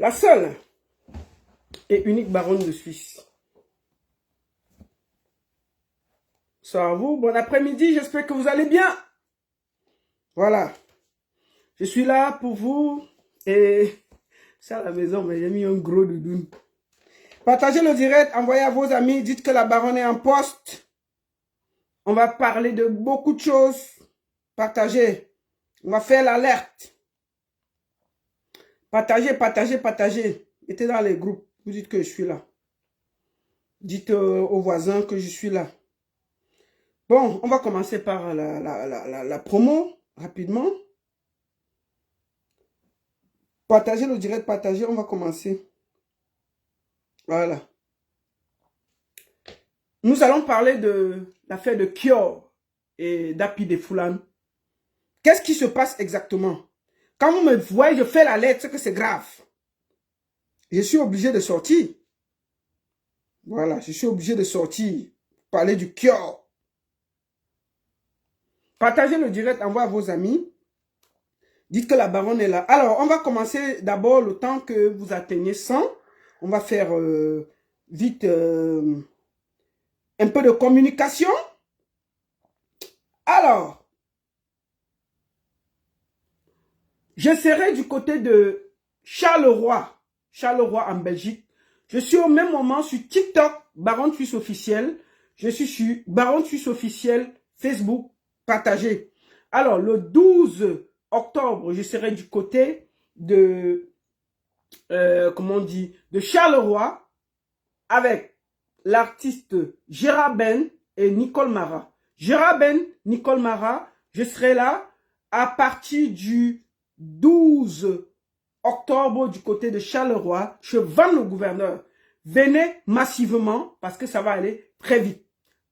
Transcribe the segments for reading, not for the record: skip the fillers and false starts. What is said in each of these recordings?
La seule et unique baronne de Suisse. Ça à vous, bon après-midi, j'espère que vous allez bien. Voilà. Je suis là pour vous et c'est à la maison, mais j'ai mis un gros doudoune. Partagez le direct, envoyez à vos amis, dites que la baronne est en poste. On va parler de beaucoup de choses. Partagez. On va faire l'alerte. Partagez, partagez, partagez. Mettez dans les groupes. Vous dites que je suis là. Dites aux voisins que je suis là. Bon, on va commencer par la promo, rapidement. Partagez le direct, partagez, on va commencer. Voilà. Nous allons parler de l'affaire de Kior et d'Apidefoulan. Qu'est-ce qui se passe exactement? Quand vous me voyez, je fais la lettre, c'est que c'est grave. Je suis obligé de sortir. Voilà, je suis obligé de sortir. Parler du Kior. Partagez le direct, envoyez à vos amis. Dites que la baronne est là. Alors, on va commencer d'abord le temps que vous atteignez 100. On va faire vite un peu de communication. Alors, je serai du côté de Charleroi en Belgique. Je suis au même moment sur TikTok, Baronne Suisse officielle. Je suis sur Baronne Suisse officielle, Facebook, partagez. Alors, le 12 octobre, je serai du côté de, comment on dit, de Charleroi avec l'artiste Gérard Ben et Nicole Mara. Gérard Ben, Nicole Mara, je serai là à partir du 12 octobre du côté de Charleroi. Je vends le gouverneur. Venez massivement parce que ça va aller très vite.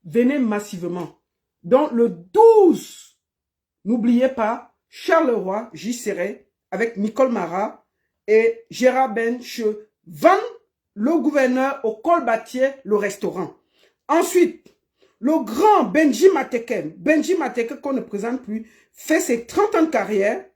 Venez massivement. Donc le 12, n'oubliez pas, Charleroi, j'y serai avec Nicole Mara et Gérard Ben. Je vends le gouverneur au Colbatier, le restaurant. Ensuite, le grand Benji Mateke qu'on ne présente plus, fait ses 30 ans de carrière,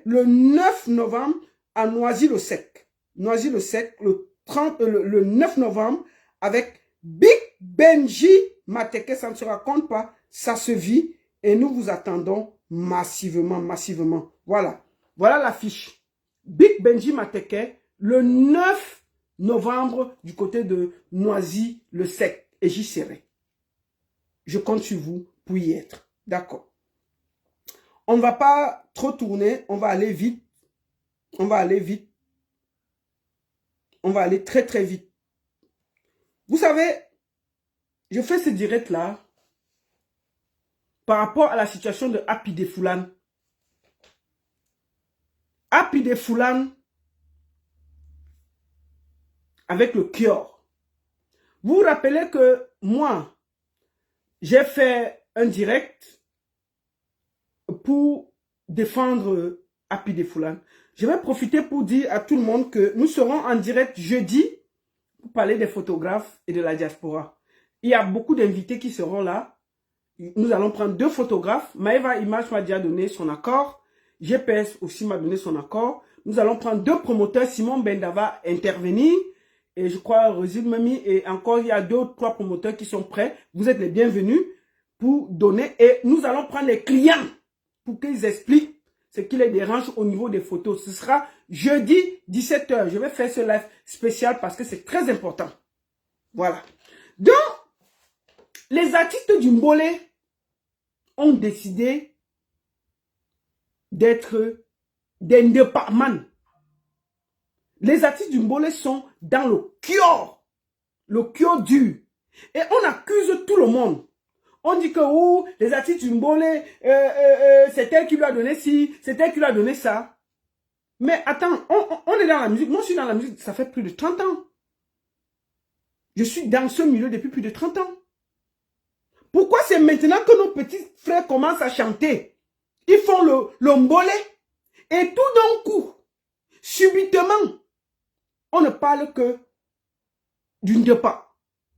le 9 novembre à Noisy-le-Sec. Noisy-le-Sec, le 9 novembre, avec Big Benji Mateke, ça ne se raconte pas, ça se vit, et nous vous attendons massivement. Voilà, voilà l'affiche. Big Benji Mateke, le 9 novembre, du côté de Noisy-le-Sec, et j'y serai. Je compte sur vous pour y être. D'accord. On ne va pas trop tourner, on va aller vite. On va aller vite. On va aller très très vite. Vous savez, je fais ce direct là par rapport à la situation de Apidefoulan. Apidefoulan avec le Kior. Vous vous rappelez que moi, j'ai fait un direct pour défendre Apidefoulan. Je vais profiter pour dire à tout le monde que nous serons en direct jeudi pour parler des photographes et de la diaspora. Il y a beaucoup d'invités qui seront là. Nous allons prendre 2 photographes. Maëva Image m'a déjà donné son accord. GPS aussi m'a donné son accord. Nous allons prendre 2 promoteurs. Simon Benda va intervenir. Et je crois Rosine Mami. Et encore, il y a 2 ou 3 promoteurs qui sont prêts. Vous êtes les bienvenus pour donner. Et nous allons prendre les clients pour qu'ils expliquent ce qui les dérange au niveau des photos. Ce sera jeudi 17 h. Je vais faire ce live spécial parce que c'est très important. Voilà. Donc, les artistes du Mbolé ont décidé d'être des Ndepaman. Les artistes du Mbolé sont dans le Kior dur. Et on accuse tout le monde. On dit que les artistes du Mbolé, c'est elle qui lui a donné ci, c'est elle qui lui a donné ça. Mais attends, on est dans la musique. Moi, je suis dans la musique, ça fait plus de 30 ans. Je suis dans ce milieu depuis plus de 30 ans. Pourquoi c'est maintenant que nos petits frères commencent à chanter? Ils font le Mbolé. Et tout d'un coup, subitement, on ne parle que du Ndepa.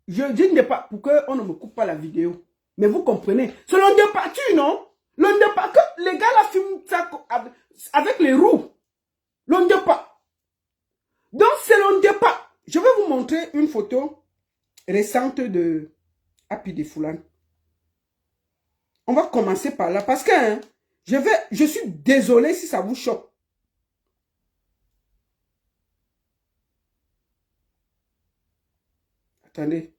Je dis Ndepa pour qu'on ne me coupe pas la vidéo. Mais vous comprenez, c'est le Ndepa tu, non? Le Ndepa, que les gars là filment ça avec les roues. Le Ndepa. Donc, c'est le départ. Je vais vous montrer une photo récente de Happy de Foulane. On va commencer par là parce que hein, je suis désolé si ça vous choque. Attendez.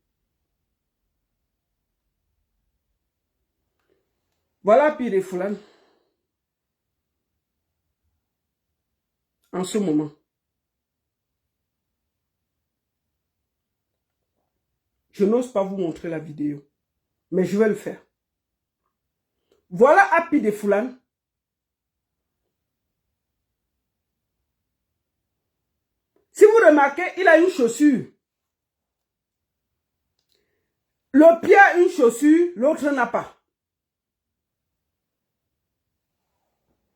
Voilà Happy de Foulane. En ce moment. Je n'ose pas vous montrer la vidéo. Mais je vais le faire. Voilà Happy de Foulane. Si vous remarquez, il a une chaussure. Le pied a une chaussure, l'autre n'a pas.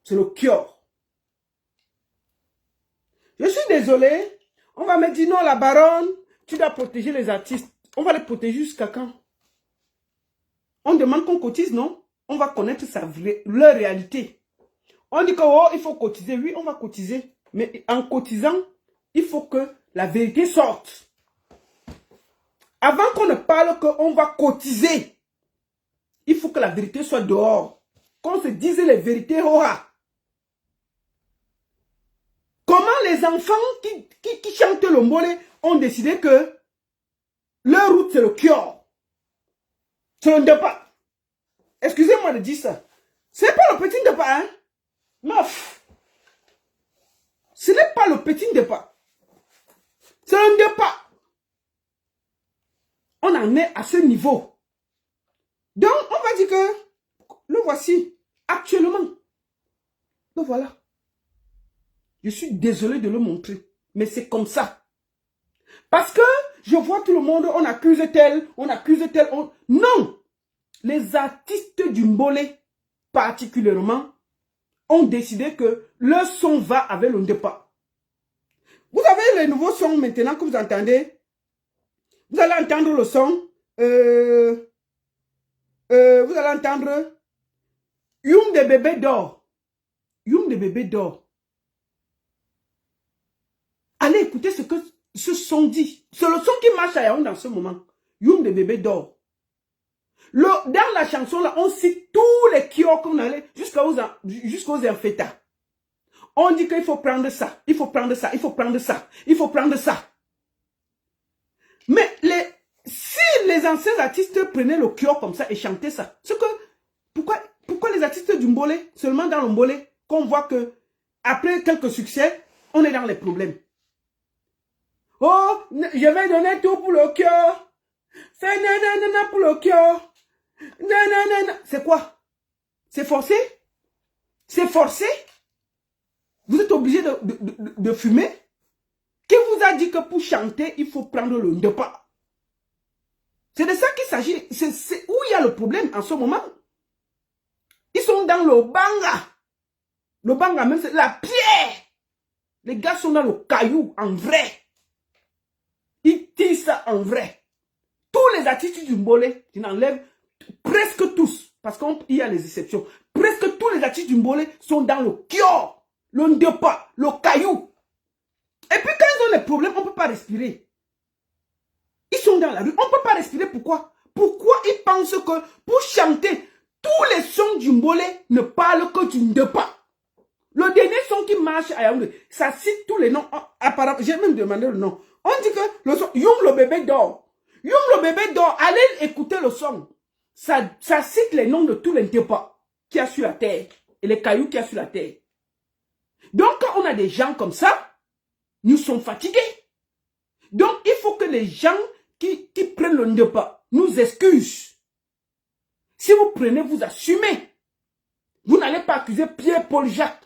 C'est le Kior. Je suis désolé. On va me dire non, la baronne, tu dois protéger les artistes. On va les protéger jusqu'à quand? On demande qu'on cotise, non? On va connaître leur réalité. On dit que oh, il faut cotiser. Oui, on va cotiser. Mais en cotisant, il faut que la vérité sorte. Avant qu'on ne parle qu'on va cotiser, il faut que la vérité soit dehors. Qu'on se dise les vérités. Oh, comment les enfants qui chantent le mbolé ont décidé que leur route c'est le Kior. C'est le Ndepa. Excusez-moi de dire ça. C'est pas le petit Ndepa, hein? Meuf. Ce n'est pas le petit Ndepa. C'est le Ndepa. On en est à ce niveau. Donc, on va dire que le voici actuellement. Le voilà. Je suis désolé de le montrer, mais c'est comme ça. Parce que je vois tout le monde, on accuse tel, on accuse tel. Non! Les artistes du mbolé, particulièrement, ont décidé que le son va avec le Ndepa. Vous avez les nouveaux sons maintenant que vous entendez. Vous allez entendre le son. Vous allez entendre Youm de bébé d'or. Youm de bébé d'or. Allez écouter ce que ce son dit. C'est le son qui marche à Yaoundé dans ce moment. Youm de bébé d'or. Dans la chanson, là, on cite tous les kiosques qu'on allait jusqu'aux infétas. On dit qu'il faut prendre ça, il faut prendre ça, il faut prendre ça, il faut prendre ça. Mais si les anciens artistes prenaient le kiosque comme ça et chantaient ça, c'est que pourquoi les artistes du mbolé, seulement dans le mbolé, qu'on voit que après quelques succès, on est dans les problèmes. Oh, je vais donner tout pour le kiosque. Fais nanana pour le kiosque. Nanana. C'est quoi? C'est forcé? C'est forcé? Vous êtes obligé de fumer? Qui vous a dit que pour chanter, il faut prendre le Ndepa? C'est de ça qu'il s'agit. C'est où il y a le problème en ce moment. Ils sont dans le banga. Le banga même, c'est la pierre. Les gars sont dans le caillou, en vrai. Ils tirent ça en vrai. Tous les artistes du mbolé, tu n'enlèves presque tous, parce qu'il y a les exceptions, presque tous les artistes du mbolé sont dans le Kior, le Ndepa, le caillou. Et puis quand ils ont des problèmes, on ne peut pas respirer. Ils sont dans la rue, on ne peut pas respirer. Pourquoi? Pourquoi ils pensent que pour chanter, tous les sons du mbolé ne parlent que du Ndepa? Le dernier son qui marche à Yaoundé, ça cite tous les noms. Apparemment, j'ai même demandé le nom. On dit que le son, Youm le bébé d'or. Youm le bébé d'or, allez écouter le son. Ça cite les noms de tous les Ndepa qu'il y a sur la terre. Et les cailloux qu'il y a sur la terre. Donc, quand on a des gens comme ça, nous sommes fatigués. Donc, il faut que les gens qui prennent le Ndepa nous excusent. Si vous prenez, vous assumez. Vous n'allez pas accuser Pierre-Paul Jacques.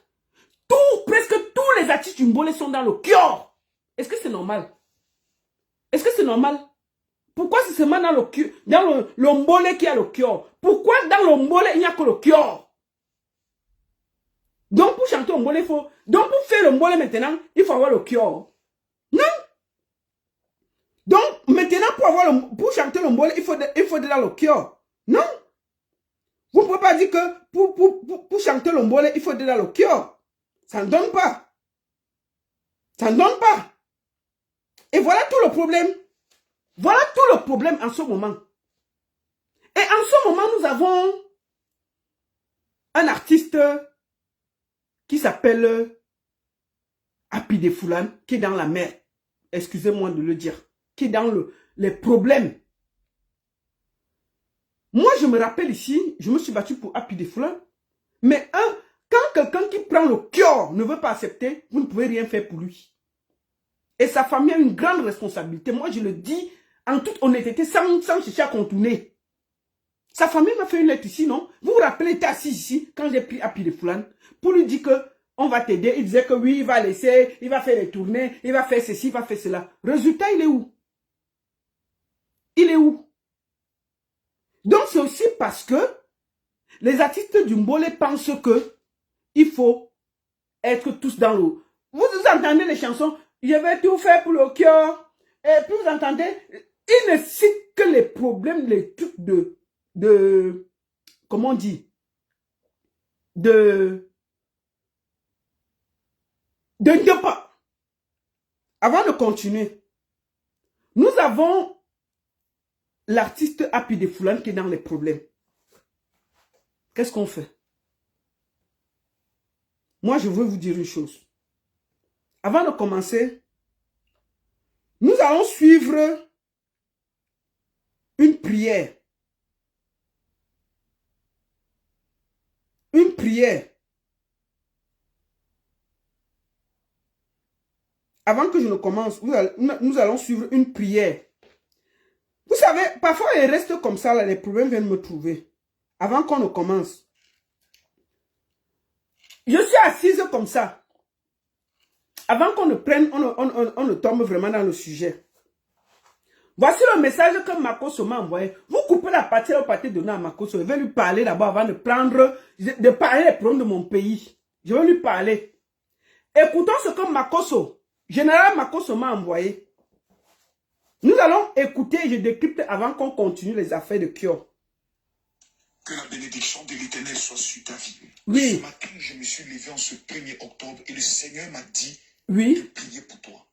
Presque tous les artistes du mbolé sont dans le Kior. Est-ce que c'est normal? Est-ce que c'est normal? Pourquoi c'est seulement dans le mbolé qu'il y a le Kior? Pourquoi dans le mbolé il n'y a que le Kior? Donc pour chanter au mbolé, donc pour faire le mbolé maintenant, il faut avoir le Kior. Non? Donc maintenant pour chanter le mbolé, il faut dans le Kior. Non? Vous ne pouvez pas dire que pour chanter le mbolé, il faut dans le Kior. Ça ne donne pas. Ça ne donne pas. Et voilà tout le problème. Voilà tout le problème en ce moment. Et en ce moment, nous avons un artiste qui s'appelle Happy de Foulan, qui est dans la mer. Excusez-moi de le dire. Qui est dans les problèmes. Moi, je me rappelle ici, je me suis battu pour Happy de Foulan. Mais quand quelqu'un qui prend le cœur ne veut pas accepter, vous ne pouvez rien faire pour lui. Et sa famille a une grande responsabilité. Moi, je le dis en toute honnêteté, sans chercher à contourner. Sa famille m'a fait une lettre ici, non? Vous vous rappelez, il était assis ici, quand j'ai pris Happy de Foulan, pour lui dire que on va t'aider. Il disait que oui, il va laisser, il va faire les tournées, il va faire ceci, il va faire cela. Résultat, il est où? Il est où? Donc, c'est aussi parce que les artistes du Mbolé pensent que il faut être tous dans l'eau. Vous entendez les chansons, je vais tout faire pour le cœur. Et puis vous entendez, ils ne citent que les problèmes, les trucs comment on dit, de pas. Avant de continuer, nous avons l'artiste Happy de Foulan qui est dans les problèmes. Qu'est-ce qu'on fait? Moi, je veux vous dire une chose. Avant de commencer, nous allons suivre une prière. Une prière. Avant que je ne commence, nous allons suivre une prière. Vous savez, parfois il reste comme ça, là, les problèmes viennent me trouver. Avant qu'on ne commence. Je suis assise comme ça. Avant qu'on ne prenne, on ne tombe vraiment dans le sujet. Voici le message que Makoso m'a envoyé. Vous coupez la partie donnée à Makoso. Je vais lui parler d'abord avant de parler des problèmes de mon pays. Je vais lui parler. Écoutons ce que Makoso, général Makoso m'a envoyé. Nous allons écouter et je décrypte avant qu'on continue les affaires de Kyo. Que la bénédiction de l'Éternel soit sur ta vie. Oui. Ce matin, je me suis levé en ce 1er octobre et le Seigneur m'a dit oui. de prier pour toi.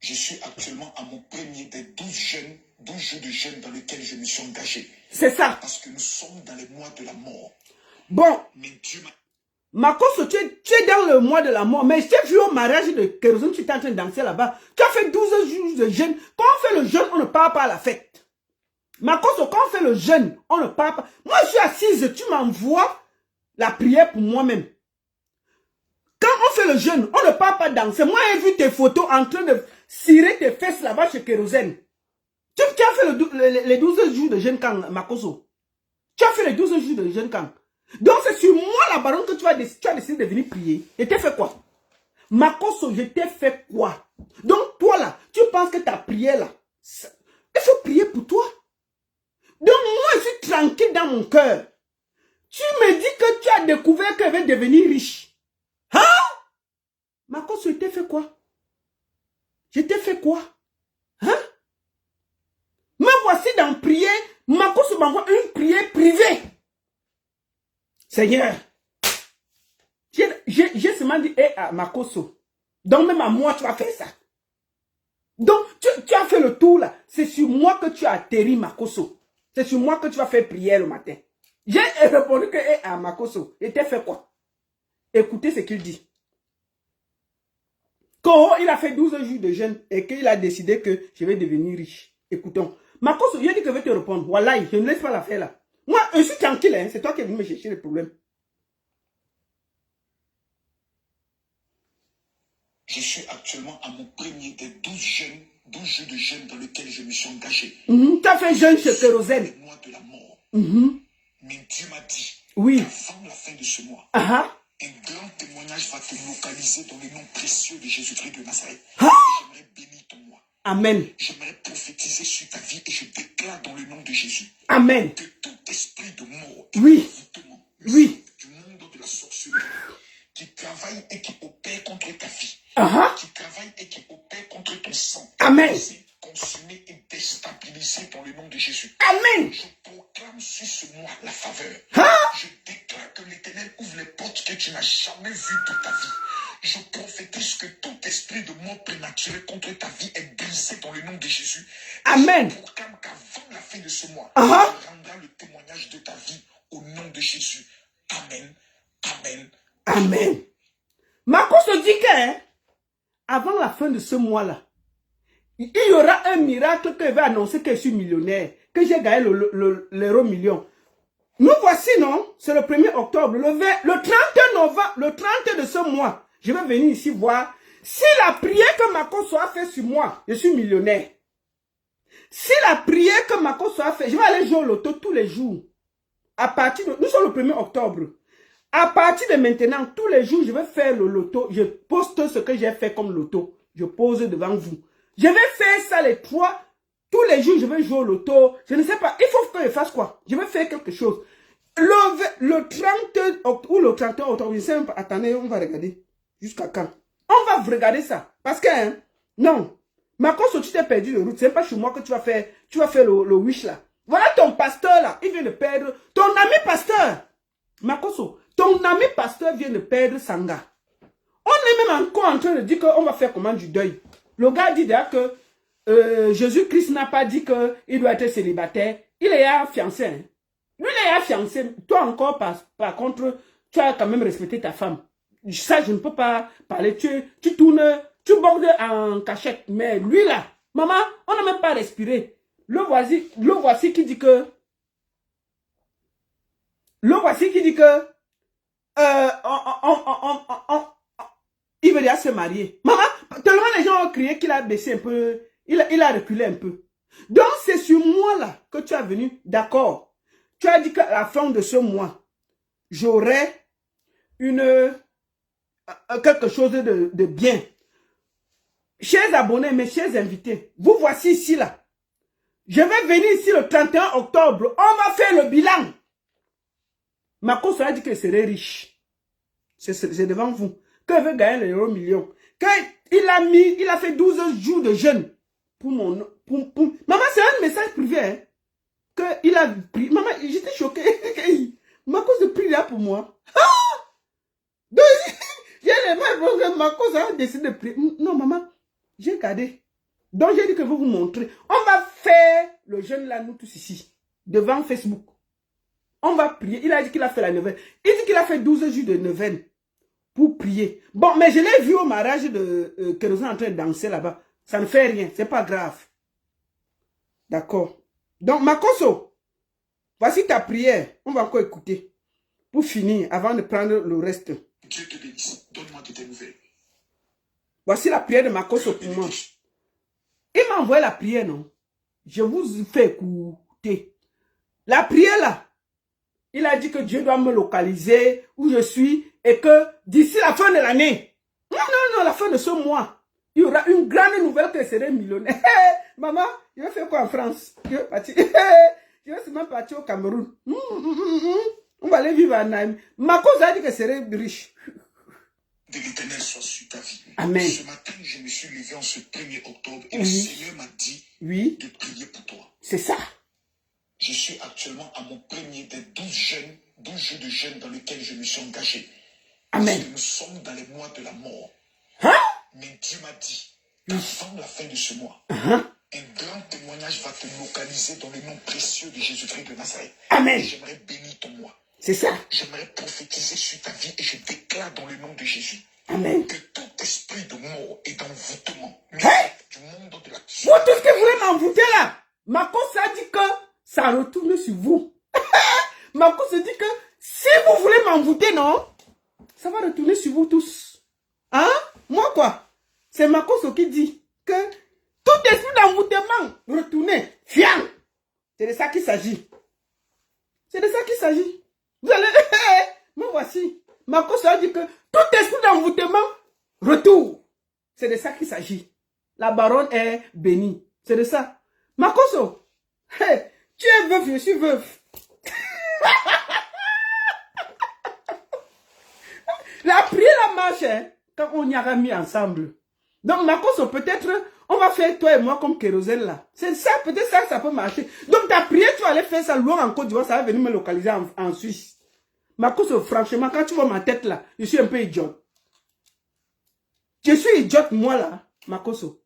Je suis actuellement à mon premier des 12 jours de jeûne dans lesquels je me suis engagé. C'est ça. Parce que nous sommes dans les mois de la mort. Bon. Mais Dieu m'a... Makoso, tu es dans le mois de la mort. Mais je t'ai vu au mariage de Kérosène, tu es en train de danser là-bas. Tu as fait 12 jours de jeûne. Quand on fait le jeûne, on ne part pas à la fête. Makoso, quand on fait le jeûne, on ne part pas. Moi, je suis assise, tu m'envoies la prière pour moi-même. Quand on fait le jeûne, on ne part pas danser. Moi, j'ai vu tes photos en train de cirer tes fesses là-bas chez Kérosène. Tu as fait les 12 jours de jeûne quand, Makoso? Tu as fait les 12 jours de jeûne quand? Donc, c'est sur moi, la baronne, que tu as décidé de venir prier. Et t'es fait quoi? Makoso, je t'ai fait quoi? Donc, toi là, tu penses que ta prière là, il faut prier pour toi. Donc, moi, je suis tranquille dans mon cœur. Tu me dis que tu as découvert qu'elle va devenir riche. Hein? Makoso, je t'ai fait quoi? Je t'ai fait quoi? Hein? Me voici dans prière. Makoso m'envoie une prière privée. Seigneur, j'ai seulement dit à Makoso, donc même à moi tu vas faire ça. Donc tu as fait le tour là, c'est sur moi que tu as atterri Makoso. C'est sur moi que tu vas faire prière le matin. J'ai répondu que à Makoso, et t'as fait quoi? Écoutez ce qu'il dit. Quand il a fait 12 jours de jeûne et qu'il a décidé que je vais devenir riche. Écoutons. Makoso, il a dit que je vais te répondre. Voilà, je ne laisse pas l'affaire là. Moi, je suis tranquille, hein. C'est toi qui es venu me chercher les problèmes. Je suis actuellement à mon premier des 12 jours de jeûne dans lesquels je me suis engagé. Tu as fait jeûne chez Kérosène. Le mois de la mort. Mais Dieu m'a dit oui. qu'avant la fin de ce mois, un grand témoignage va te localiser dans le nom précieux de Jésus-Christ de Nazareth. J'aimerais bénir ton mois. Amen. J'aimerais prophétiser sur ta vie et je déclare dans le nom de Jésus. Amen. Que tout esprit de mort, oui. Oui. Du monde de la sorcellerie, qui travaille et qui opère contre ta vie, qui travaille et qui opère contre ton sang, Amen. Consumé et déstabilisé dans le nom de Jésus. Amen. Je proclame sur ce mois la faveur. Je déclare que l'Éternel ouvre les portes que tu n'as jamais vues de ta vie. Je prophétise que tout esprit de mort prématurée contre ta vie est brisé dans le nom de Jésus. Amen. Je proclame qu'avant la fin de ce mois, tu rendras le témoignage de ta vie au nom de Jésus. Amen. Amen. Amen. Marco se dit que, avant la fin de ce mois-là, il y aura un miracle que va annoncer que je suis millionnaire, que j'ai gagné l'euro million. Nous voici, non? C'est le 1er octobre, le 30 novembre, le 30 de ce mois. Je vais venir ici voir si la prière que Marco soit fait sur moi, je suis millionnaire. Si la prière que Marco soit fait, je vais aller jouer au loto tous les jours. À partir de, nous sommes le 1er octobre. À partir de maintenant, tous les jours, je vais faire le loto. Je poste ce que j'ai fait comme loto. Je pose devant vous. Je vais faire ça les 3. Tous les jours, je vais jouer au loto. Je ne sais pas. Il faut que je fasse quoi? Je vais faire quelque chose. Le 30 octobre ou le 31 octobre, je ne sais même pas. Attendez, on va regarder. Jusqu'à quand? On va regarder ça. Parce que, hein, non. Marcos, tu t'es perdu de route. C'est pas chez moi que tu vas faire le wish là. Voilà ton pasteur là. Il vient de perdre. Ton ami pasteur. Marcos, ton ami pasteur vient de perdre Sanga. On est même encore en train de dire qu'on va faire comment du deuil. Le gars dit déjà que Jésus-Christ n'a pas dit qu'il doit être célibataire. Il est fiancé. Hein. Lui, il est fiancé. Toi encore, par contre, tu as quand même respecté ta femme. Ça, je ne peux pas parler. Tu tournes, tu bordes en cachette. Mais lui là, maman, on n'a même pas respiré. Le voici qui dit que... il veut déjà se marier. Maman, tellement les gens ont crié qu'il a baissé un peu, il a reculé un peu. Donc c'est sur moi là que tu es venu, d'accord. Tu as dit qu'à la fin de ce mois, j'aurai quelque chose de bien. Chers abonnés, mes chers invités, vous voici ici là. Je vais venir ici le 31 octobre, on va faire le bilan. Marcos a dit qu'il serait riche. C'est devant vous. Qu'il veut gagner l'euro million. Il a fait 12 jours de jeûne. Maman, c'est un message privé. Hein, qu'il a pris. Maman, j'étais choquée. Marcos de prie là pour moi. Donc, j'ai les mains. Marcos a décidé de prier. Non, maman, j'ai gardé. Donc, j'ai dit que je vais vous montrer. On va faire le jeûne là, nous tous ici. Devant Facebook. On va prier. Il a dit qu'il a fait la neuvaine. Il dit qu'il a fait 12 jours de neuvaine pour prier. Bon, mais je l'ai vu au mariage de Kérosène en train de danser là-bas. Ça ne fait rien. C'est pas grave. D'accord. Donc, Makoso, voici ta prière. On va encore écouter. Pour finir, avant de prendre le reste. Dieu te bénisse. Donne-moi de tes nouvelles. Voici la prière de Makoso pour moi. Il m'a envoyé la prière, non? Je vous fais écouter. La prière là. Il a dit que Dieu doit me localiser où je suis et que d'ici la fin de l'année, non, la fin de ce mois, il y aura une grande nouvelle que je serai millionnaire. Maman, je vais faire quoi en France? Je vais partir. Je vais seulement partir au Cameroun. On va aller vivre à Naïm. Ma cause a dit que je serai riche. De l'Éternel soit sur ta vie. Amen. Ce matin, je me suis levé en ce 1er octobre et le Seigneur m'a dit de prier pour toi. C'est ça. Je suis actuellement à mon premier des 12 jours de jeûne dans lesquels je me suis engagé. Amen. Parce que nous sommes dans les mois de la mort. Hein? Mais Dieu m'a dit qu'avant la fin de ce mois, un grand témoignage va te localiser dans le nom précieux de Jésus-Christ de Nazareth. Amen. J'aimerais bénir ton mois. C'est ça. J'aimerais prophétiser sur ta vie et je déclare dans le nom de Jésus. Amen. Que tout esprit de mort et d'envoûtement du monde de la vous tous qui voulez m'envoûter là, Marcos a dit que ça retourne sur vous. Marcos se dit que si vous voulez m'envoûter, non, ça va retourner sur vous tous. Hein? Moi quoi? C'est Marcos qui dit que tout esprit d'envoûtement retourner. Fiam. C'est de ça qu'il s'agit. C'est de ça qu'il s'agit. Vous allez... Moi voici. Marcos a dit que tout esprit d'envoûtement retour. C'est de ça qu'il s'agit. La baronne est bénie. C'est de ça. Marcos, tu es veuf, je suis veuf. La prière la marche, hein, quand on y aura mis ensemble. Donc, Marcos, peut-être, on va faire toi et moi comme Kérosène là. C'est ça, peut-être ça peut marcher. Donc, ta prière, tu vas aller faire ça loin en Côte d'Ivoire, ça va venir me localiser en Suisse. Marcos, franchement, quand tu vois ma tête là, je suis un peu idiot. Je suis idiote, moi, là, Makoso.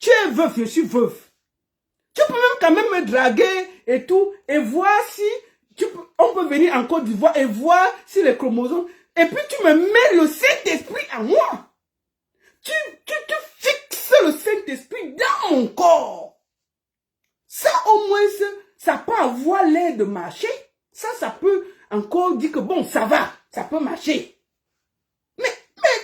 Tu es veuve, je suis veuve. Tu peux même quand même me draguer et tout, et voir si on peut venir en Côte d'Ivoire et voir si les chromosomes... Et puis tu me mets le Saint-Esprit à moi. Tu fixes le Saint-Esprit dans mon corps. Ça, au moins, ça peut avoir l'air de marcher. Ça peut encore dire que bon, ça va, ça peut marcher. Mais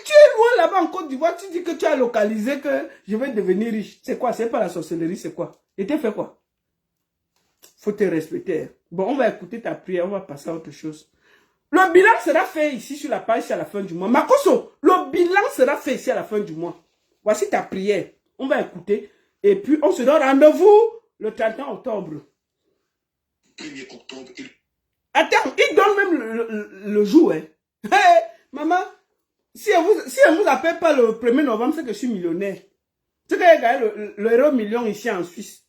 tu es loin là-bas en Côte d'Ivoire, tu dis que tu as localisé que je vais devenir riche. C'est quoi? C'est pas la sorcellerie, c'est quoi? Et t'as fait quoi? Faut te respecter. Bon, on va écouter ta prière, on va passer à autre chose. Le bilan sera fait ici sur la page, ici à la fin du mois. Makoso, le bilan sera fait ici à la fin du mois. Voici ta prière. On va écouter. Et puis, on se donne rendez-vous le 31 octobre. 1er octobre. Attends, il donne même le jour. Hein. Hey, maman, si elle ne vous appelle pas le 1er novembre, c'est que je suis millionnaire. C'est que j'ai gagné l'euro million ici en Suisse.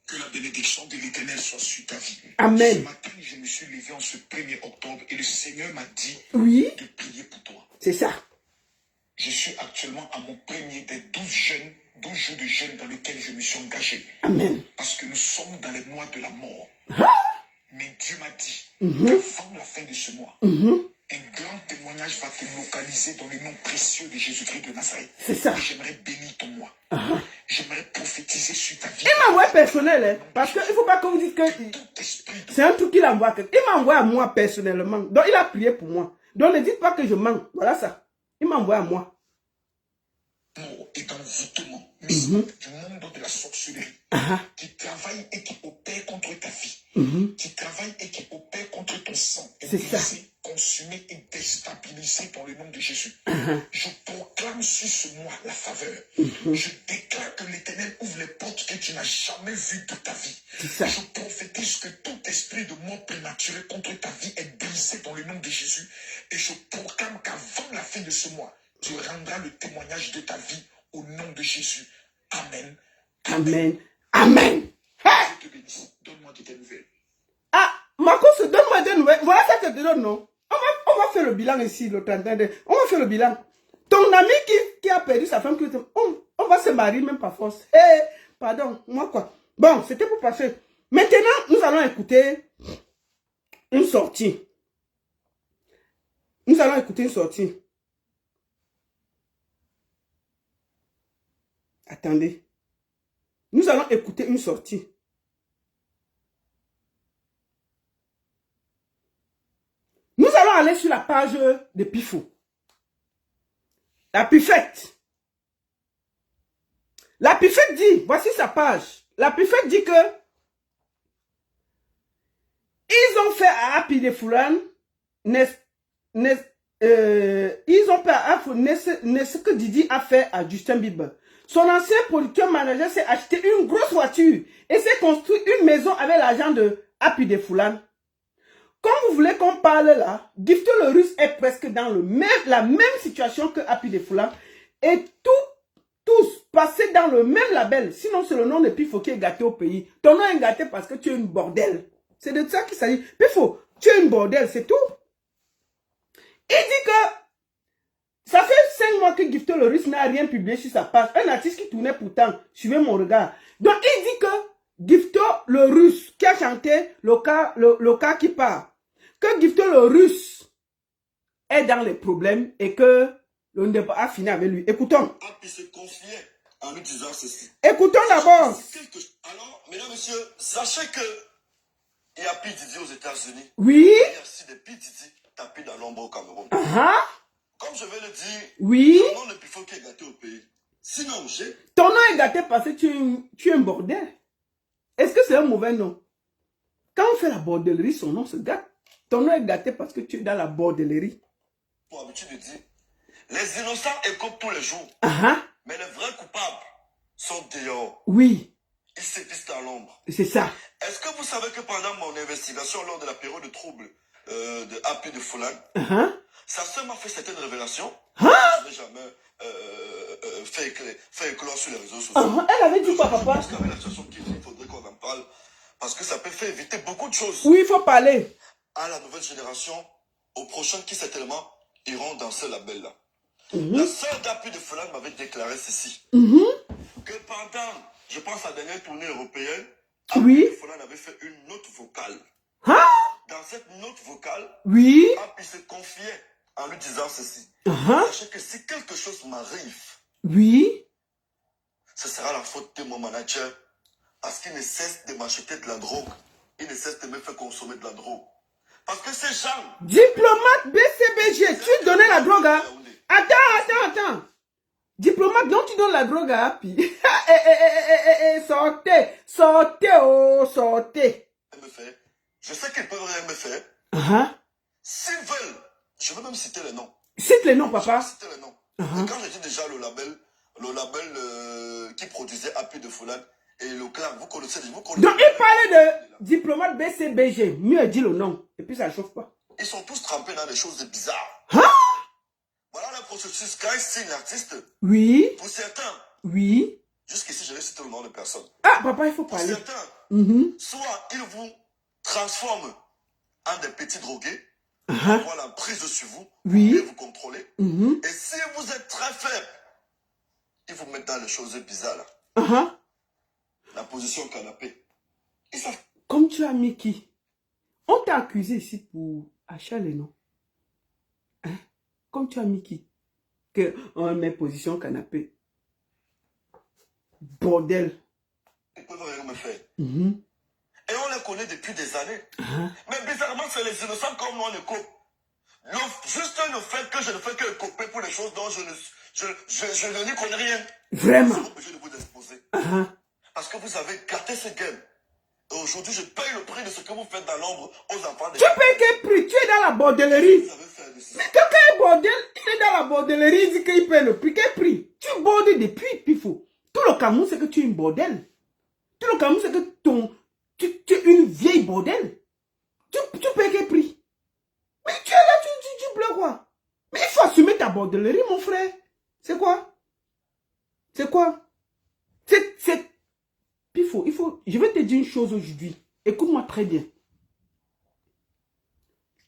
Que la bénédiction de l'Éternel soit sur ta vie. Amen. Ce matin, je me suis levé en ce 1er octobre et le Seigneur m'a dit de prier pour toi. C'est ça. Je suis actuellement à mon premier des 12 jours de jeûne dans lesquels je me suis engagé. Amen. Parce que nous sommes dans les mois de la mort. Mais Dieu m'a dit qu'avant la fin de ce mois, un grand témoignage va te localiser dans le nom précieux de Jésus-Christ de Nazareth. C'est ça. J'aimerais bénir ton mois. J'aimerais prophétiser sur ta vie. Il m'envoie personnel, hein, parce qu'il ne faut pas que vous dites que c'est un truc qu'il envoie. Il m'envoie à moi personnellement. Donc il a prié pour moi. Donc ne dites pas que je mens. Voilà ça. Il m'envoie à moi. Mort et d'envoûtement, mais du monde de la sorcellerie, qui travaille et qui opère contre ta vie, qui travaille et qui opère contre ton sang, et brisé, consumé et déstabilisé dans le nom de Jésus. Je proclame sur ce mois la faveur. Je déclare que l'Éternel ouvre les portes que tu n'as jamais vues de ta vie. Je prophétise que tout esprit de mort prématuré contre ta vie est brisé dans le nom de Jésus. Et je proclame qu'avant la fin de ce mois, tu rendras le témoignage de ta vie au nom de Jésus. Amen. Amen. Amen. Je te bénisse. Donne-moi de tes nouvelles. Ah, Marcos, donne-moi des nouvelles. Voilà ça que je te donne, non? On va faire le bilan ici, le 31. On va faire le bilan. Ton ami qui a perdu sa femme, on va se marier même par force. Hey, pardon, moi quoi. Bon, c'était pour passer. Maintenant, nous allons écouter une sortie. Nous allons écouter une sortie. Attendez. Nous allons écouter une sortie. Nous allons aller sur la page de Pifo. La Pifette. La Pifette dit, voici sa page. La Pifette dit que ils ont fait à Happy de Foulan, ils ont fait à ce que Didi a fait à Justin Bieber. Son ancien producteur manager s'est acheté une grosse voiture et s'est construit une maison avec l'argent de Happy de Foulan. Comme vous voulez qu'on parle là, Gifto le Russe est presque dans la même situation que Happy de Foulan et tous passés dans le même label. Sinon, c'est le nom de Pifo qui est gâté au pays. Ton nom est gâté parce que tu es une bordel. C'est de ça qu'il s'agit. Pifo, tu es une bordel, c'est tout. Il dit que ça fait 5 mois que Gifto le Russe n'a rien publié sur sa page. Un artiste qui tournait pourtant, suivez mon regard. Donc il dit que Gifto le Russe qui a chanté le cas qui part, que Gifto le Russe est dans les problèmes et que le débat a fini avec lui. Écoutons. Happy se confiait en lui disant ceci. Écoutons d'abord. Alors, mesdames, messieurs, sachez que il y a P. Diddy aux États-Unis. Oui. Il y a aussi des P. Diddy tapis dans l'ombre au Cameroun. Comme je vais le dire, oui. c'est le nom le plus fort qui est gâté au pays. Sinon, ton nom est gâté parce que tu es un bordel. Est-ce que c'est un mauvais nom? Quand on fait la bordellerie, son nom se gâte. Ton nom est gâté parce que tu es dans la bordellerie. Pour habitude de dire, les innocents écopent tous les jours. Mais les vrais coupables sont dehors. Oui. Ils sévissent dans l'ombre. C'est ça. Est-ce que vous savez que pendant mon investigation, lors de la période de trouble de Happy de Foulan, sa sœur m'a fait certaines révélations. Je n'ai jamais fait éclore sur les réseaux sociaux. Elle avait dit quoi, papa? Parce qu'avec la situation il faudrait qu'on en parle. Parce que ça peut faire éviter beaucoup de choses. Oui, il faut parler. À la nouvelle génération, aux prochains qui certainement iront dans ce label-là. La sœur d'Appui de Folan m'avait déclaré ceci. Que pendant, je pense, la dernière tournée européenne, Appui de Folan avait fait une note vocale. Dans cette note vocale, Appui se confiait en lui disant ceci. Sachez que si quelque chose m'arrive, ce sera la faute de mon manager. Parce qu'il ne cesse de m'acheter de la drogue. Il ne cesse de me faire consommer de la drogue. Parce que ces gens... Diplomate BCBG, tu donnais la drogue à... Attends. Diplomate, donc tu donnes la drogue à Happy. Sortez. Je sais qu'ils peuvent rien me faire. S'ils veulent, je veux même citer les noms. Cite les noms, papa. Citer les noms. Quand j'étais déjà le label qui produisait Happy de Folan et le clan, vous connaissez. Donc il parlait de diplomate BCBG. Mieux dit le nom. Et puis ça ne chauffe pas. Ils sont tous trempés dans des choses bizarres. Voilà le processus. Quand ils signent l'artiste, pour certains, jusqu'ici je vais citer le nom de personne. Ah, papa, il faut parler. Pour certains, soit ils vous transforment en des petits drogués, voilà, prise sur vous, et vous contrôler. Et si vous êtes très faible, ils vous mettent dans les choses bizarres là. La position canapé. Comme tu as mis qui? On t'a accusé ici pour achat les noms. Comme tu as mis qui? On met position canapé. Bordel. Ils peuvent rien me faire. Et on les connaît depuis des années. Mais bizarrement, c'est les innocents comme moi, on les coupe. Juste le fait que je ne fais que couper pour les choses dont je ne n'y connais rien. Vraiment. Je suis obligé de vous exposer. Parce que vous avez gâté ce game. Et aujourd'hui, je paye le prix de ce que vous faites dans l'ombre aux enfants des... Tu payes quel prix? Tu es dans la bordellerie. Mais quelqu'un est bordel, il est dans la bordellerie, il dit qu'il paye le prix. Quel prix? Tu bordes depuis, Pifo. Tout le Cameroun, c'est que tu es une bordel. Tout le Cameroun, c'est que tu es une vieille bordel. Tu payes quel prix? Mais tu es là, tu pleures quoi? Mais il faut assumer ta bordellerie, mon frère. C'est quoi? C'est quoi? Je vais te dire une chose aujourd'hui. Écoute-moi très bien.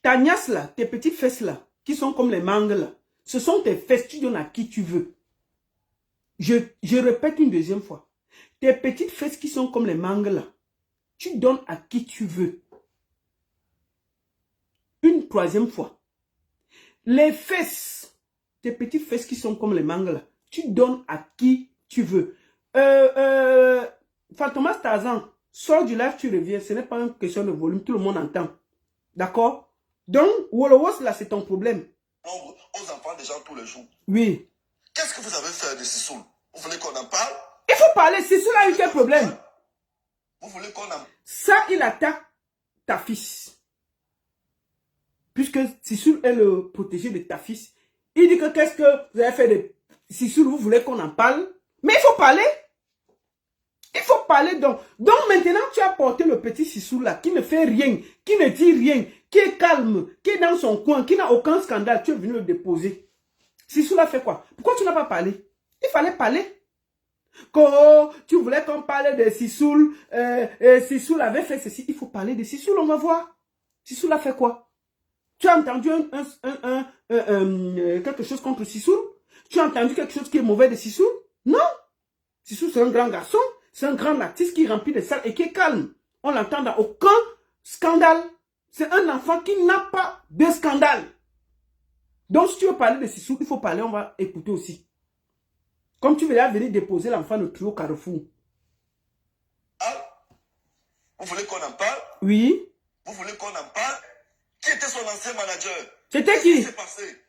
Ta niasse là, tes petites fesses là, qui sont comme les mangues là, ce sont tes fesses, tu donnes à qui tu veux. Je répète une deuxième fois. Tes petites fesses qui sont comme les mangues là, tu donnes à qui tu veux. Une troisième fois. Les fesses, tes petites fesses qui sont comme les mangues là, tu donnes à qui tu veux. Fantomas Tarzan, sors du live, tu reviens. Ce n'est pas une question de volume, tout le monde entend. D'accord? Donc, Wolowos, là, c'est ton problème. Aux enfants des gens tous les jours. Oui. Qu'est-ce que vous avez fait de Sissoul? Vous voulez qu'on en parle? Il faut parler. Sissoul a eu quel problème? Vous voulez qu'on en... Ça, il attaque ta fils. Puisque Sissoul est le protégé de ta fils. Il dit que qu'est-ce que vous avez fait de Sissoul? Vous voulez qu'on en parle? Mais il faut parler. Il faut parler donc. Donc maintenant, tu as porté le petit Sissoul là, qui ne fait rien, qui ne dit rien, qui est calme, qui est dans son coin, qui n'a aucun scandale. Tu es venu le déposer. Sissoul a fait quoi? Pourquoi tu n'as pas parlé? Il fallait parler. Quand tu voulais qu'on parle de Sissoul, Sissoul avait fait ceci. Il faut parler de Sissoul, on va voir. Sissoul a fait quoi? Tu as entendu quelque chose contre Sissoul? Tu as entendu quelque chose qui est mauvais de Sissoul? Non. Sissoul, c'est un grand garçon. C'est un grand artiste qui remplit des salles et qui est calme. On l'entend dans aucun scandale. C'est un enfant qui n'a pas de scandale. Donc, si tu veux parler de Sissoul, il faut parler, on va écouter aussi. Comme tu veux venir déposer l'enfant de Trio Carrefour. Ah, vous voulez qu'on en parle? Oui. Vous voulez qu'on en parle? Qui était son ancien manager? C'était qui? Qu'est-ce qui s'est passé?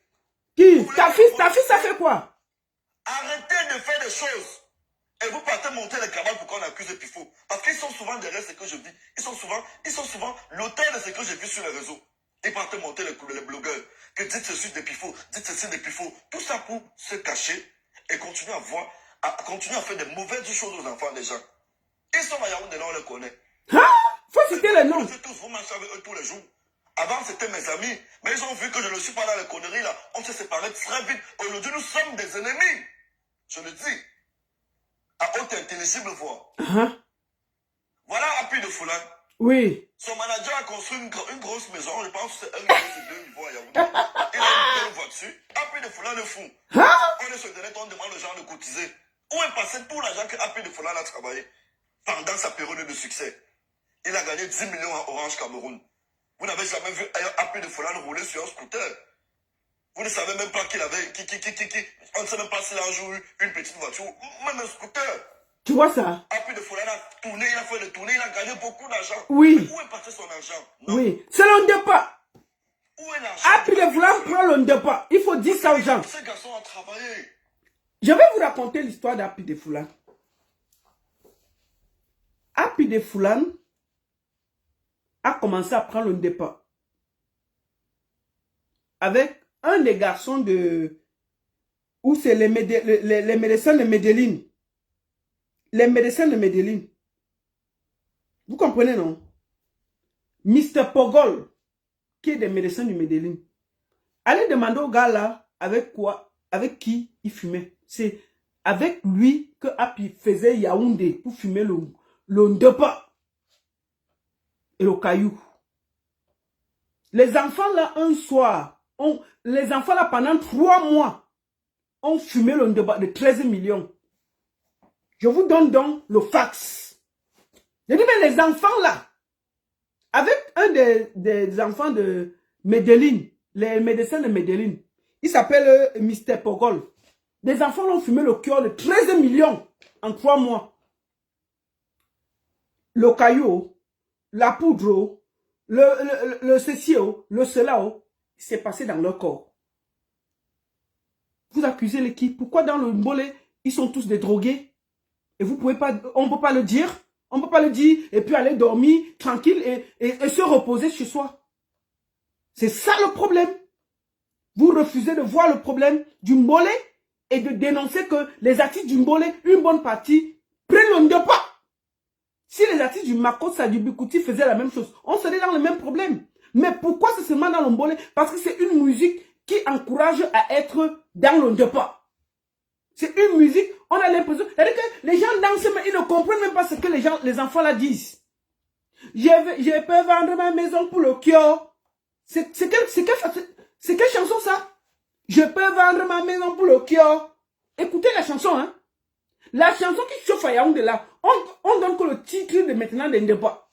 Qui? Ta fille, a fait quoi? Arrêtez de faire des choses. Et vous partez monter les cabales pour qu'on accuse Pifo. Parce qu'ils sont souvent derrière ce que je dis. Ils sont souvent l'auteur de ce que j'ai vu sur les réseaux. Ils partent monter les blogueurs. Que dites ceci de Pifo, dites ceci de Pifo. Tout ça pour se cacher et continuer à faire des mauvaises choses aux enfants des gens. Ils sont à Yaoundé, là on les connaît. Faut citer les noms. Vous marchez avec eux tous les jours. Avant c'était mes amis. Mais ils ont vu que je ne suis pas dans les conneries là. On s'est séparés très vite. Aujourd'hui nous sommes des ennemis. Je le dis. À haute intelligible voix. Voilà Happy de Folan. Oui. Son manager a construit une grosse maison, je pense que c'est un niveau à Yaoundé. Il a une belle voiture. Après de Foulane le fou. On est sur Internet, on demande aux gens de cotiser. Où est passé tout l'argent que Après de Foulane a travaillé pendant sa période de succès? Il a gagné 10 millions à Orange Cameroun. Vous n'avez jamais vu Après de Foulane rouler sur un scooter. Vous ne savez même pas qu'il avait... On ne sait même pas s'il a un jour eu une petite voiture ou même un scooter. Tu vois ça? Après de Foulane a tourné, il a fait le tournée, il a gagné beaucoup d'argent. Oui. Mais où est passé son argent? Non. Oui. C'est le départ. Où est l'argent? Après de Foulane prend le départ. Il faut dire ça aux gens. Ce garçon a travaillé. Je vais vous raconter l'histoire d'Api de Foulane. Api de Foulane a commencé à prendre le départ avec un des garçons de... Où c'est les médecins de Medellín. Les médecins de Medellín. Vous comprenez, non? Mr. Pogol, qui est des médecins du Medellín. Allez demander au gars là, avec quoi, avec qui il fumait. C'est avec lui que Api faisait Yaoundé pour fumer le Ndepa et le caillou. Les enfants là, un soir, les enfants là, pendant 3 mois, ont fumé le Ndepa de 13 millions. Je vous donne donc le fax. Je dis, mais les enfants là, avec un des enfants de Medellín, les médecins de Medellín, il s'appelle Mr. Pogol. Des enfants ont fumé le cœur de 13 millions en 3 mois. Le caillou, la poudre, le ceci, le cela, c'est passé dans leur corps. Vous accusez l'équipe. Pourquoi dans le Mbolé, ils sont tous des drogués? Et vous pouvez pas, on ne peut pas le dire. On ne peut pas le dire et puis aller dormir tranquille et se reposer chez soi. C'est ça le problème. Vous refusez de voir le problème du Mbolé et de dénoncer que les artistes du Mbolé, une bonne partie, prennent le Ndepa. Si les artistes du Makossa, du Bikuti faisaient la même chose, on serait dans le même problème. Mais pourquoi c'est seulement dans le Mbolé? Parce que c'est une musique qui encourage à être dans le Ndepa. C'est une musique, on a l'impression, c'est-à-dire que les gens dansent, mais ils ne comprennent même pas ce que les enfants là disent. Je peux vendre ma maison pour le kyo. C'est quelle chanson ça? Je peux vendre ma maison pour le kyo. Écoutez la chanson, hein. La chanson qui chauffe à Yaoundé là, on donne que le titre de maintenant des débats.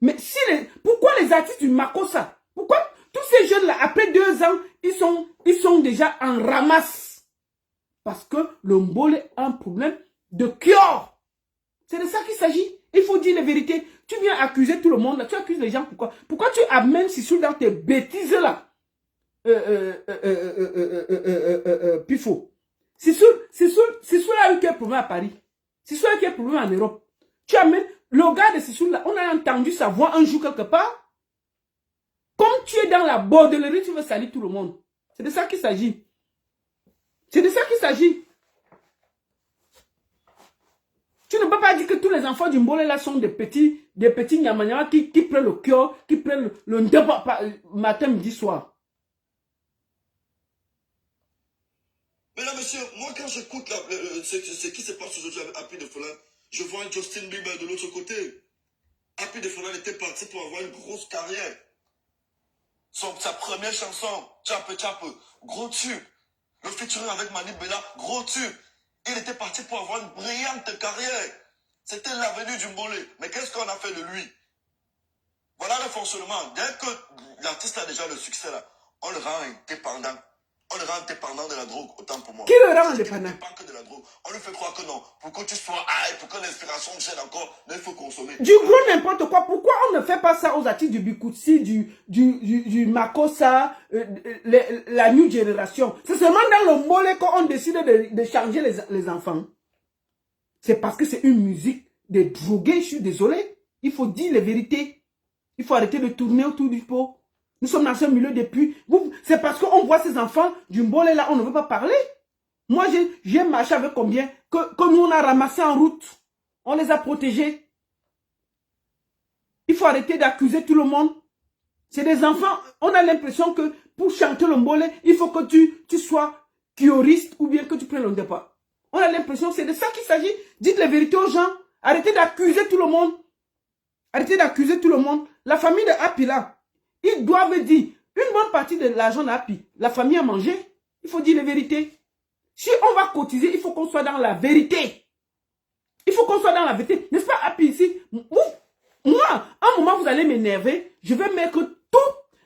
Mais si pourquoi les artistes du Makossa, pourquoi tous ces jeunes là, après 2 ans, ils sont déjà en ramasse? Parce que le Mbolé a un problème de cœur. C'est de ça qu'il s'agit. Il faut dire la vérité. Tu viens accuser tout le monde là. Tu accuses les gens pourquoi? Pourquoi tu amènes Sissou dans tes bêtises là? Pifo. Sissou a eu quel problème à Paris? Sissou a eu quel problème en Europe? Tu amènes le gars de Sissou là. On a entendu sa voix un jour quelque part. Comme tu es dans la bordellerie, tu veux salir tout le monde. C'est de ça qu'il s'agit. C'est de ça qu'il s'agit. Tu ne peux pas dire que tous les enfants du Mbolé là sont des petits nyamanyama qui prennent le cœur, qui prennent le Ndepa matin, midi, soir. Mais là, monsieur, moi quand j'écoute ce qui se passe aujourd'hui avec Api de Foulane, je vois un Justin Bieber de l'autre côté. Api de Foulane était parti pour avoir une grosse carrière. Sa première chanson, Tchape Tchape, gros tube. Le featuring avec Mani Bella, gros tube. Il était parti pour avoir une brillante carrière. C'était l'avenir du Mbolé. Mais qu'est-ce qu'on a fait de lui? Voilà le fonctionnement. Dès que l'artiste a déjà le succès là, on le rend indépendant. On le rend dépendant de la drogue, autant pour moi. Qui le rend indépendant? Il ne dépend que de la drogue. On lui fait croire que non. Pour que tu sois high, pour que l'inspiration gêne encore, il faut consommer. Du gros n'importe quoi. Pourquoi on ne fait pas ça aux artistes du Bikutsi, du Makossa, la new génération? C'est seulement dans le Mbolé qu'on décide de changer les enfants. C'est parce que c'est une musique de drogués, je suis désolé. Il faut dire les vérités. Il faut arrêter de tourner autour du pot. Nous sommes dans ce milieu depuis... C'est parce qu'on voit ces enfants du Mbolé là, on ne veut pas parler. Moi, j'ai marché avec combien que nous, on a ramassé en route. On les a protégés. Il faut arrêter d'accuser tout le monde. C'est des enfants. On a l'impression que pour chanter le Mbolé, il faut que tu sois kioriste ou bien que tu prennes le départ. On a l'impression, c'est de ça qu'il s'agit. Dites la vérité aux gens. Arrêtez d'accuser tout le monde. Arrêtez d'accuser tout le monde. La famille de Happy là, ils doivent dire, une bonne partie de l'argent de Happy, la famille a mangé. Il faut dire la vérité. Si on va cotiser, il faut qu'on soit dans la vérité. Il faut qu'on soit dans la vérité. N'est-ce pas, Happy, ici? Moi, à un moment, vous allez m'énerver. Je vais mettre tous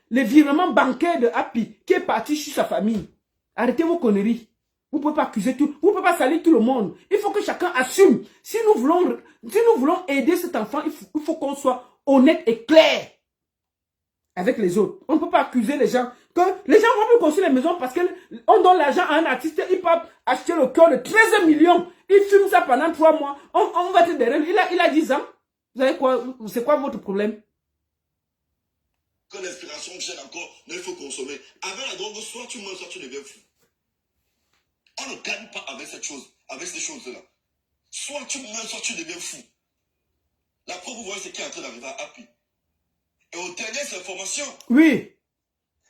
les virements bancaires de Happy qui est parti sur sa famille. Arrêtez vos conneries. Vous ne pouvez pas accuser tout. Vous ne pouvez pas salir tout le monde. Il faut que chacun assume. Si nous voulons aider cet enfant, il faut qu'on soit honnête et clair avec les autres. On ne peut pas accuser les gens. Que les gens vont plus construire les maisons parce qu'on donne l'argent à un artiste, il peut acheter le cœur de 13 millions. Il fume ça pendant 3 mois. On va être derrière. Il a 10 ans. Vous savez quoi? C'est quoi votre problème? Quand l'inspiration gêne encore, mais il faut consommer. Avec la drogue, soit tu meurs, soit tu deviens fou. On ne gagne pas avec cette chose, avec ces choses-là. Soit tu meurs, soit tu deviens fou. La preuve, vous voyez ce qui est en train d'arriver à Happy. Et aux dernières informations, oui,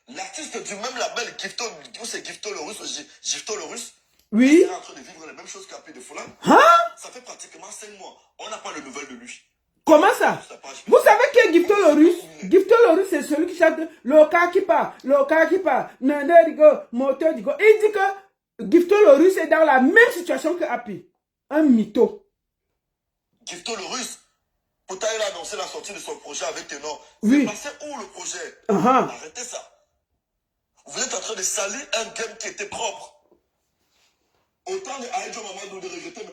l'artiste du même label, Gifto, c'est Gifto le russe, Gifto le russe, oui, il est en train de vivre les mêmes choses qu'Happy de Foulane. Hein? Ça fait pratiquement 5 mois. On n'a pas de nouvelles de lui. Comment ça? Vous savez qui est Gifto le russe? Gifto le russe, c'est celui qui chante le cas qui part, nende digo, moteur digo. Il dit que Gifto le russe est dans la même situation que Happy. Un mytho. Gifto le russe, pourtant il a annoncé la sortie de son projet avec Ténor. Oui. C'est passé où le projet? Arrêtez ça. Vous êtes en train de salir un game qui était propre. Autant de Aïdjo Mamadou de rejeter.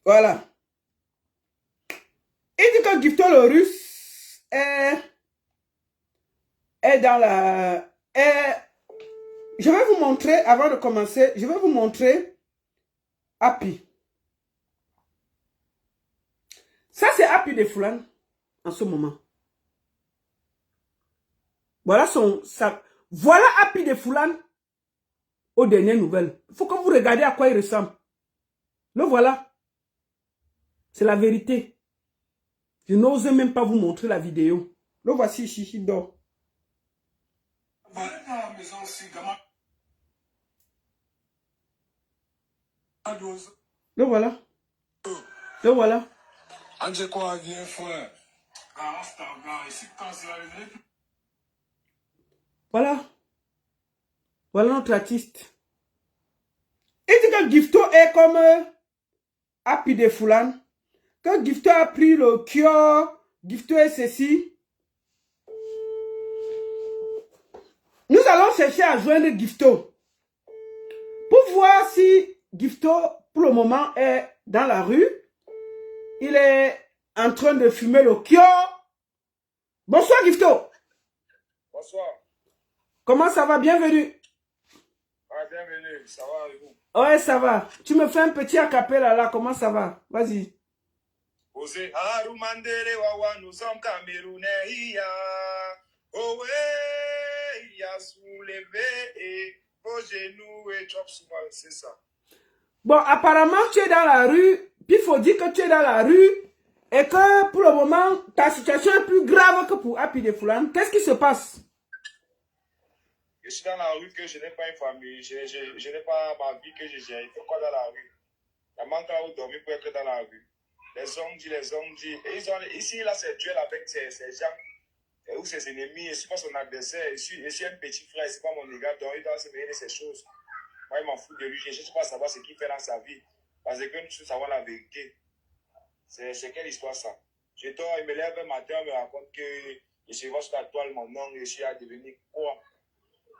Voilà. Il dit que Gifto le russe est dans la... je vais vous montrer, avant de commencer, je vais vous montrer Happy. Ça, c'est Happy de Foulane en ce moment. Voilà voilà Happy de Foulane aux dernières nouvelles. Il faut que vous regardiez à quoi il ressemble. Le voilà. C'est la vérité. Je n'ose même pas vous montrer la vidéo. Le voici ici, il dort. Le voilà. Le voilà. Voilà. Voilà notre artiste. Il dit que Gifto est comme Happy de Foulane. Que Gifto a pris le cure, Gifto est ceci. Nous allons chercher à joindre Gifto. Pour voir si Gifto, pour le moment, est dans la rue. Il est en train de fumer le cure. Bonsoir Gifto. Bonsoir. Comment ça va? Bienvenue. Ah, bienvenue. Ça va et vous? Ouais, ça va. Tu me fais un petit acapella là. Comment ça va? Vas-y. Osé Arumandere Wawa, nous sommes Camerounais. Oh ouais, il a soulevé vos genoux et chop sur moi, c'est ça. Bon, apparemment, tu es dans la rue. Puis il faut dire que tu es dans la rue. Et que pour le moment, ta situation est plus grave que pour Happy de Foulane. Qu'est-ce qui se passe? Je suis dans la rue, que je n'ai pas une famille, je n'ai pas ma vie que je gère. Il fait quoi dans la rue? Il manque à où dormir pour être dans la rue. Les hommes disent. Et ici, là, c'est duel avec ses gens ou ses ennemis. Je ne suis pas son adversaire. Je suis un petit frère, ce n'est pas mon égard. Donc, il doit se mêler de ces choses. Moi, il m'en fout de lui. Je ne cherche pas à savoir ce qu'il fait dans sa vie. Parce que nous devons savoir la vérité. C'est quelle histoire ça? Je dors, il me lève un matin, il me raconte que je suis sur la toile, mon nom, je suis à devenir quoi?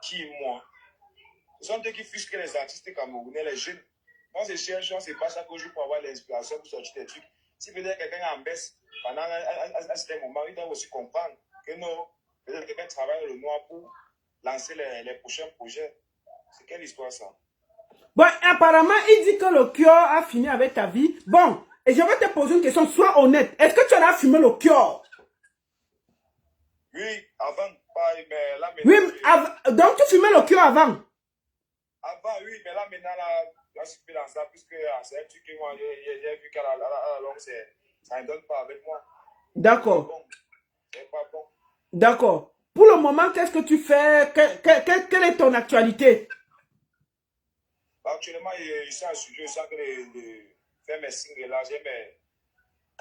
Qui, moi? Ce sont eux qui fusquent les artistes camerounais, les jeunes. Quand c'est cherche, c'est pas chaque jour pour avoir l'inspiration pour sortir des trucs. Si peut-être quelqu'un en baisse pendant un certain moment, il doit aussi comprendre que non, peut-être quelqu'un travaille le noir pour lancer les prochains projets. C'est quelle histoire ça? Bon, apparemment, il dit que le cure a fini avec ta vie. Bon, et je vais te poser une question, sois honnête. Est-ce que tu en as fumé le cure? Oui, avant, pas, mais là maintenant. Oui, donc tu fumais le cure avant? Avant, oui, mais là maintenant, là, je suis plus dans ça, puisque c'est un truc que moi, j'ai vu qu'à la longue, ça ne donne pas avec moi. D'accord. Bon, c'est pas bon. D'accord. Pour le moment, qu'est-ce que tu fais? Quelle est ton actualité? Actuellement, je suis en studio, je suis en train de faire mes singles là. J'ai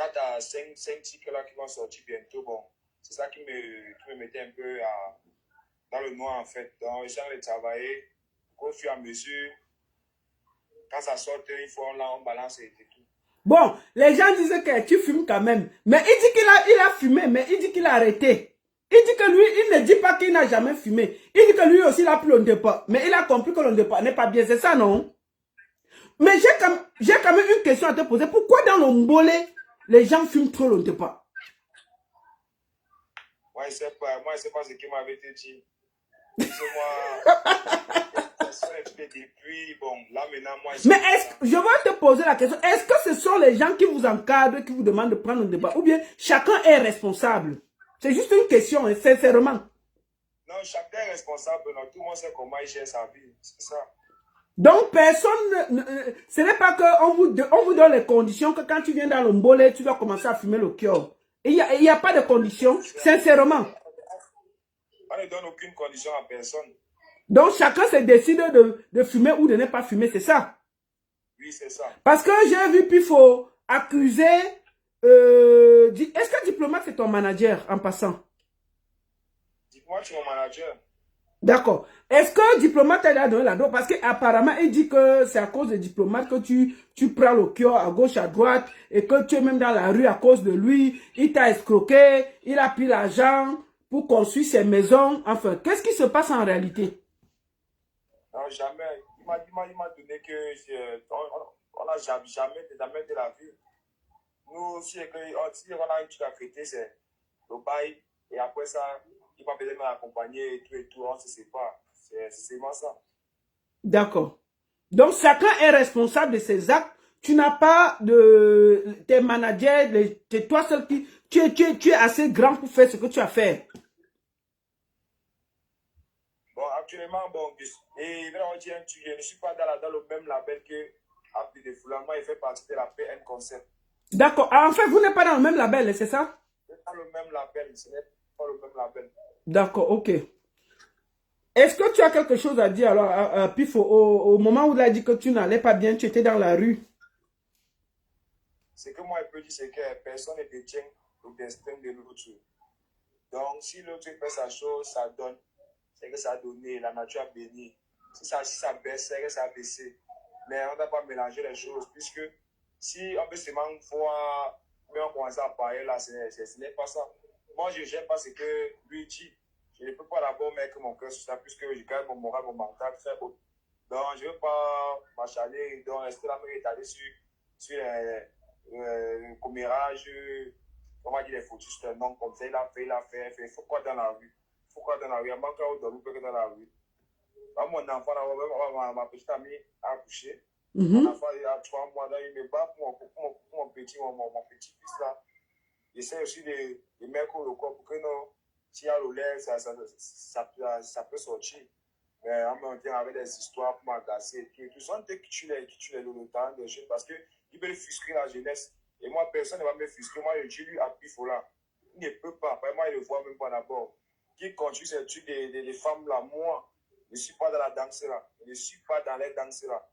4 à 5 tickets là qui vont sortir bientôt. Bon, c'est ça qui me mettait un peu dans le noir en fait. Donc, j'ai de travailler au fur et à mesure. Quand ça sort, il faut on balance et tout. Bon, les gens disent que tu fumes quand même. Mais il dit qu'il a fumé, mais il dit qu'il a arrêté. Il dit que lui, il ne dit pas qu'il n'a jamais fumé. Il dit que lui aussi, il a pris le départ. Mais il a compris que le départ n'est pas bien. C'est ça, non? Mais j'ai quand même une question à te poser. Pourquoi dans le Mbolé, les gens fument trop le départ? Moi, je sais pas ce qu'il m'avait dit. Depuis, bon, là maintenant, moi... Mais je vais te poser la question. Est-ce que ce sont les gens qui vous encadrent, qui vous demandent de prendre le débat? Ou bien chacun est responsable? C'est juste une question, hein, sincèrement. Non, chacun est responsable. Non, tout le monde sait comment il gère sa vie. C'est ça. Donc, personne... ce n'est pas qu'on vous donne les conditions que quand tu viens dans le Mbolé, tu dois commencer à fumer le kyo. Il n'y a pas de conditions, sincèrement. On ne donne aucune condition à personne. Donc, chacun se décide de fumer ou de ne pas fumer, c'est ça? Oui, c'est ça. Parce que j'ai vu Pifo accuser... est-ce que Diplomate, c'est ton manager, en passant? Dis-moi, tu es mon manager. D'accord. Est-ce que Diplomate t'a donné la dos? Parce qu'apparemment, il dit que c'est à cause de Diplomate que tu prends le kyo à gauche, à droite, et que tu es même dans la rue à cause de lui. Il t'a escroqué, il a pris l'argent pour construire ses maisons. Enfin, qu'est-ce qui se passe en réalité? Non, jamais. Il m'a donné que on n'a jamais de la vie. Nous, si on a un truc à traiter, c'est le bail. Et après ça, il va peut-être m'accompagner et tout, on ne se sépare. C'est seulement ça. D'accord. Donc, chacun est responsable de ses actes. Tu n'as pas de... Tes managers, c'est toi seul qui... Tu es assez grand pour faire ce que tu as fait. Bon, actuellement, bon, et je ne suis pas dans le même label que Happy de Foulard. Moi, il fait partie de la PN Concept. D'accord. En fait, vous n'êtes pas dans le même label, c'est ça? Dans le même label, ce n'est pas le même label. D'accord, ok. Est-ce que tu as quelque chose à dire alors à Pifo au moment où il a dit que tu n'allais pas bien, tu étais dans la rue? Ce que moi je peux dire, c'est que personne ne détient le destin de l'autre. Donc, si l'autre fait sa chose, ça donne. C'est que ça a donné, la nature a béni. Si ça baisse, c'est que ça a baissé. Mais on ne doit pas mélanger les choses, puisque si on peut seulement voir, mais on commence à parler là, ce n'est pas ça. Moi, je n'aime pas ce que lui dit. Je ne peux pas d'abord mettre mon cœur sur ça, puisque je garde mon moral, mon mental très haut. Donc, je ne veux pas m'achaler, donc rester là, me étaler sur le commérage, on va dire les foutus, c'est un nom comme ça, il a fait. Il faut quoi dans la rue? Pourquoi dans la rue? Il manque à dormir que dans la rue. Mon enfant, ma petite amie a accouché. Mon enfant, il a 3 mois, il me bat pour mon petit-fils là. J'essaie aussi de mettre le corps pour que non, s'il y a le lait, ça peut sortir. Mais en même temps, avec des histoires pour m'agacer et tout. Tout ça, qui tue le talent des jeunes parce qu'ils veulent frustrer la jeunesse. Et moi, personne ne va me frustrer. Moi, je lui à Pifola. Il ne peut pas. Après, moi, il ne le voit même pas d'abord. Qui continue ces trucs des femmes là, moi, je ne suis pas dans la danse là. Je ne suis pas dans les danses là.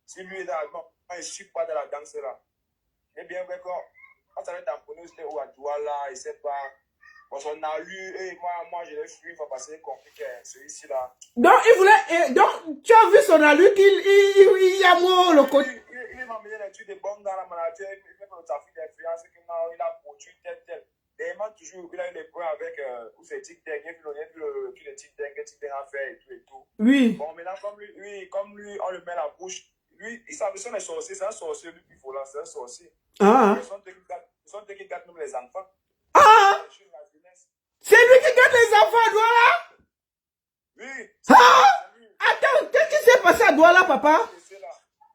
Si lui est dans la danse, moi, je ne suis pas dans la danse là. Eh bien, quand ça va être tamponné, c'était où à Douala, il ne sait pas. Bon, on a lu, et moi, je l'ai fui, il va passer compliqué, celui-ci là. Donc, donc, tu as vu son alu qu'il y a mot le côté. Il m'a mené des trucs de bombes dans la maladie, il fait comme sa fille d'influence, il a produit tel. D'ailleurs, toujours, il a eu des problèmes avec où c'est TikTok, il a vu tous les TikTok a fait et tout. Oui. Bon, maintenant, comme lui, on le met la bouche. Lui, il savait son sorcier, c'est un sorcier, lui, il faut là, c'est un sorcier. Ah. Ils sont qui gâtent même les enfants. Ah. C'est lui qui gâte les enfants à Douala? Oui. Ah. Attends, qu'est-ce qui s'est passé à Douala, papa?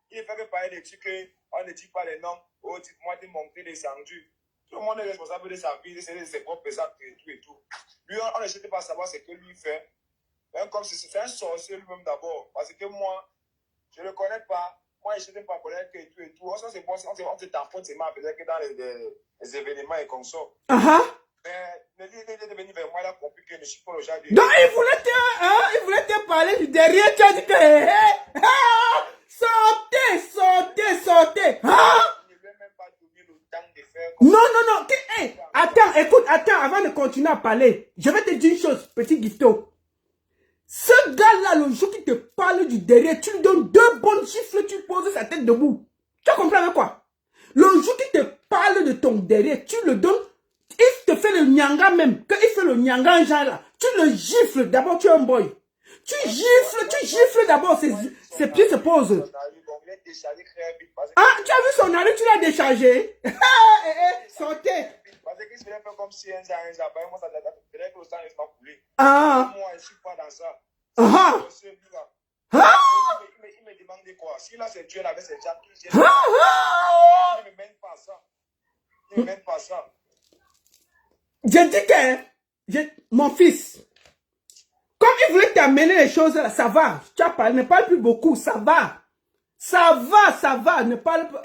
Il fait que parler des trucs, on ne dit pas les noms. Oh, dites-moi de monter des sangsues. Tout le monde est responsable de sa vie, de ses propres actes et tout. Lui, on ne sait pas savoir ce que lui fait. Même comme si c'est un sorcier lui-même d'abord. Parce que moi, je ne le connais pas. Moi, je ne sais pas connaître et tout. On se tamponne seulement peut-être que dans les événements et comme ça. Mais il est venu vers moi, il a compris que je ne suis pas le genre de... Donc, il voulait te parler du derrière, tu as dit que... sortez. Il ne veut même pas donner le temps de faire comme non, attends, avant de continuer à parler, je vais te dire une chose, petit Gifto. Ce gars-là, le jour qui te parle du derrière, tu lui donnes 2 bonnes gifles, tu poses sa tête debout. Tu as compris avec quoi? Le jour qui te parle de ton derrière, tu le donnes, il te fait le nyanga même. Quand il fait le nyanga en genre là, tu le gifles. D'abord, tu es un boy. Tu gifles d'abord, ses pieds se posent. Ah, tu as vu son arrêt, tu l'as déchargé. Sortez. Parce que je vais faire comme si un jour, moi, ça dirait que le sang n'est pas coulé. Ah. Moi, je ne suis pas dans ça. Ah. Il me demande quoi? Si là, c'est Dieu avec ses gens qui il ne me mène pas ça. Il ne me mène pas ça. Je dis que, mon fils, comme il voulait t'amener les choses là, ça va. Tu as parlé, ne parle plus beaucoup, ça va. Ça va, ne parle pas.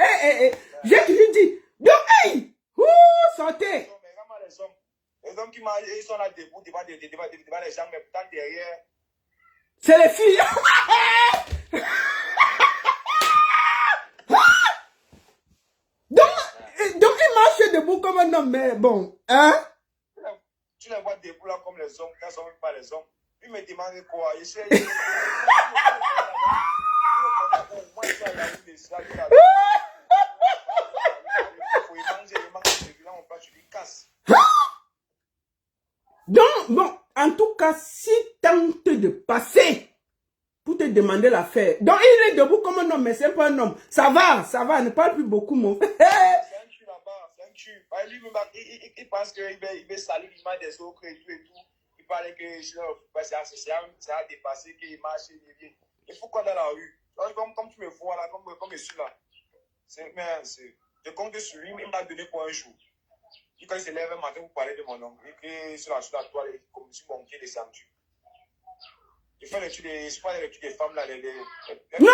J'ai toujours dit, donc, hey, sortez. Les hommes qui ils sont là debout devant les gens, mais pourtant derrière. C'est les filles. donc, il marche debout comme un homme, mais bon, hein? Tu les vois debout là comme les hommes, quand ils sont même pas les hommes. Ils me demandent quoi? Il Donc, bon, en tout cas, si tente de passer pour te demander l'affaire. Donc, il est debout comme un homme, mais c'est pas un homme. Ça va, ne parle plus beaucoup, mon frère. C'est un cul là-bas, c'est un cul. Il pense qu'il va salir l'image des autres et tout. Il parle que ça a dépassé, qu'il marche, il vient. Il faut quoi dans la rue? Comme tu me vois là, comme je suis là. Je compte sur lui, il m'a donné pour un jour. Et quand il se lève un matin pour parler de mon oncle, et sur la toile, il comme si mon pied descend. Il fait l'étude des femmes là. Non,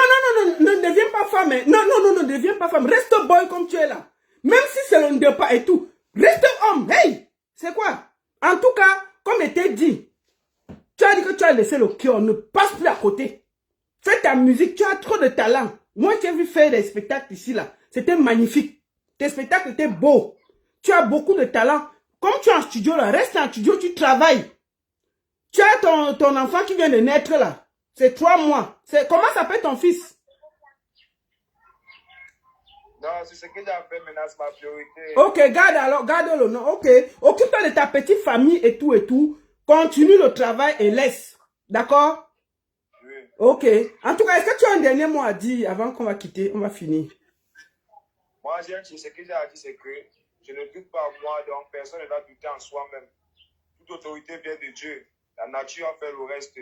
ne deviens pas femme. Non, ne deviens pas femme. Reste boy comme tu es là. Même si c'est le départ et tout. Reste homme. Hey, c'est quoi? En tout cas, comme il t'a dit, tu as dit que tu as laissé le cœur. Ne passe plus à côté. Fais ta musique. Tu as trop de talent. Moi, tu as vu faire des spectacles ici là. C'était magnifique. Tes spectacles étaient beaux. Tu as beaucoup de talent. Comme tu es en studio là, reste en studio, tu travailles. Tu as ton enfant qui vient de naître là. C'est 3 mois. Comment s'appelle ton fils? Non, c'est ce que j'ai fait maintenant, c'est ma priorité. Ok, garde-le. Non, ok. Occupe-toi de ta petite famille et tout. Continue le travail et laisse. D'accord? Oui. Ok. En tout cas, est-ce que tu as un dernier mot à dire avant qu'on va quitter? On va finir. Moi, ce que j'ai à dire, c'est que je ne doute pas en moi, donc personne ne doit douter en soi-même. Toute autorité vient de Dieu. La nature a fait le reste.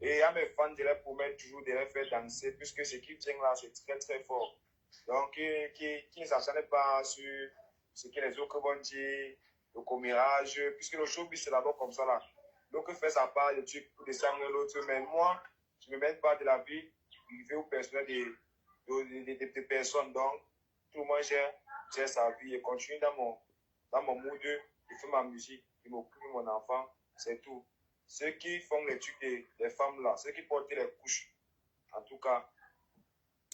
Et à mes fans, je les promets toujours de les faire danser, puisque ce qu'ils tiennent là, c'est très très fort. Donc, qui ne s'acharnent pas sur ce que les autres vont dire, le commérage, puisque le showbiz, c'est d'abord comme ça là. Donc, fait sa part, le truc pour descendre l'autre. Mais moi, je ne me mène pas de la vie privée ou personnelle des personnes. Donc, tout le monde gère sa vie et continue dans mon mood. Je fais ma musique, je m'occupe de mon enfant, c'est tout. Ceux qui font les trucs des femmes là, ceux qui portent les couches, en tout cas,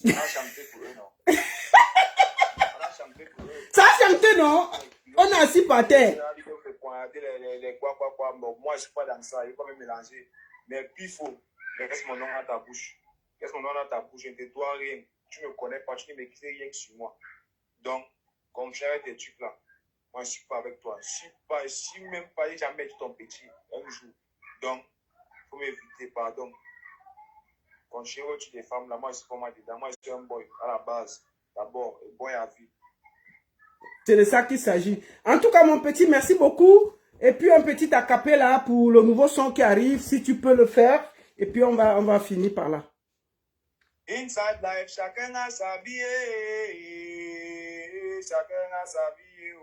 on a chanté pour eux, non? On a chanté pour eux. Ça a chanté, non? On est assis par terre. Bon, moi, je ne suis pas dans ça, il faut me mélanger. Mais puis, il faut, laisse mon nom dans ta bouche. Laisse mon nom dans ta bouche, je ne te dois rien. Tu ne me connais pas, tu ne m'écris rien sur moi. Donc, comme tu as tes trucs là, moi, je ne suis pas avec toi. Je suis même pas jamais dit ton petit un jour. Donc, il faut m'éviter, pardon. Quand je suis au-dessus des femmes, là, moi, je suis pas mal dedans. Moi, je suis un boy à la base. D'abord, un boy à vie. C'est de ça qu'il s'agit. En tout cas, mon petit, merci beaucoup. Et puis, un petit acapella pour le nouveau son qui arrive, si tu peux le faire. Et puis, on va finir par là. Inside life, chacun a sa vie. Chacun a sa vie.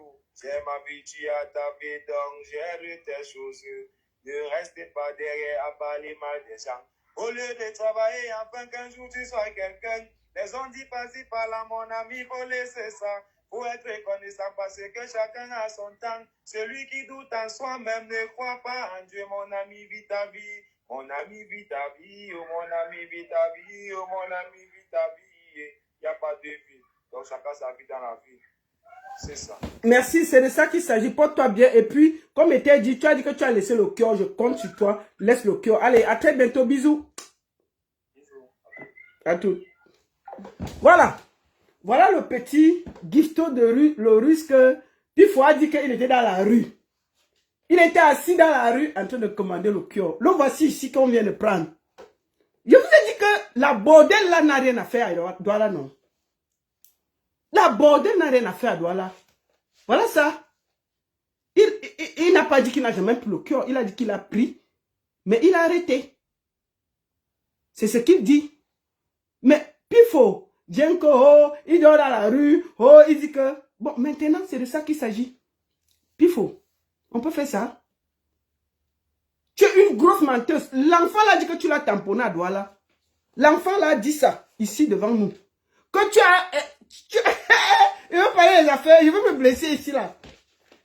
J'ai ma vie, tu as ta vie, donc gère tes choses. Ne restez pas derrière à parler mal des gens. Au lieu de travailler, afin qu'un jour tu sois quelqu'un. Les gens disent pas-ci par-là, mon ami, faut laisser ça. Faut être reconnaissant parce que chacun a son temps. Celui qui doute en soi-même ne croit pas en Dieu, mon ami, vis ta vie. Mon ami, vis ta vie, oh mon ami, vis ta vie, oh mon ami, vis ta vie. Il n'y a pas de vie. Donc chacun sa vie dans la vie. C'est ça. Merci, c'est de ça qu'il s'agit. Porte-toi bien. Et puis, comme était dit, tu as dit que tu as laissé le cœur. Je compte sur toi. Laisse le cœur. Allez, à très bientôt. Bisous. Bisous. À tout. Voilà. Voilà le petit Gifto de rue, le russe que Pifo a dit qu'il était dans la rue. Il était assis dans la rue en train de commander le cœur. Le voici ici qu'on vient de prendre. Je vous ai dit que la bordelle là n'a rien à faire à Douala, non. La bordelle n'a rien à faire à Douala. Voilà ça. Il n'a pas dit qu'il n'a jamais pris le cœur. Il a dit qu'il a pris. Mais il a arrêté. C'est ce qu'il dit. Mais Pifo, bien que, oh, il dort dans la rue. Oh, il dit que... Bon, maintenant, c'est de ça qu'il s'agit. Pifo, on peut faire ça. Tu es une grosse menteuse. L'enfant là dit que tu l'as tamponné à Douala. L'enfant là dit ça, ici devant nous. Que tu as... il veut parler des affaires, il veut me blesser ici là.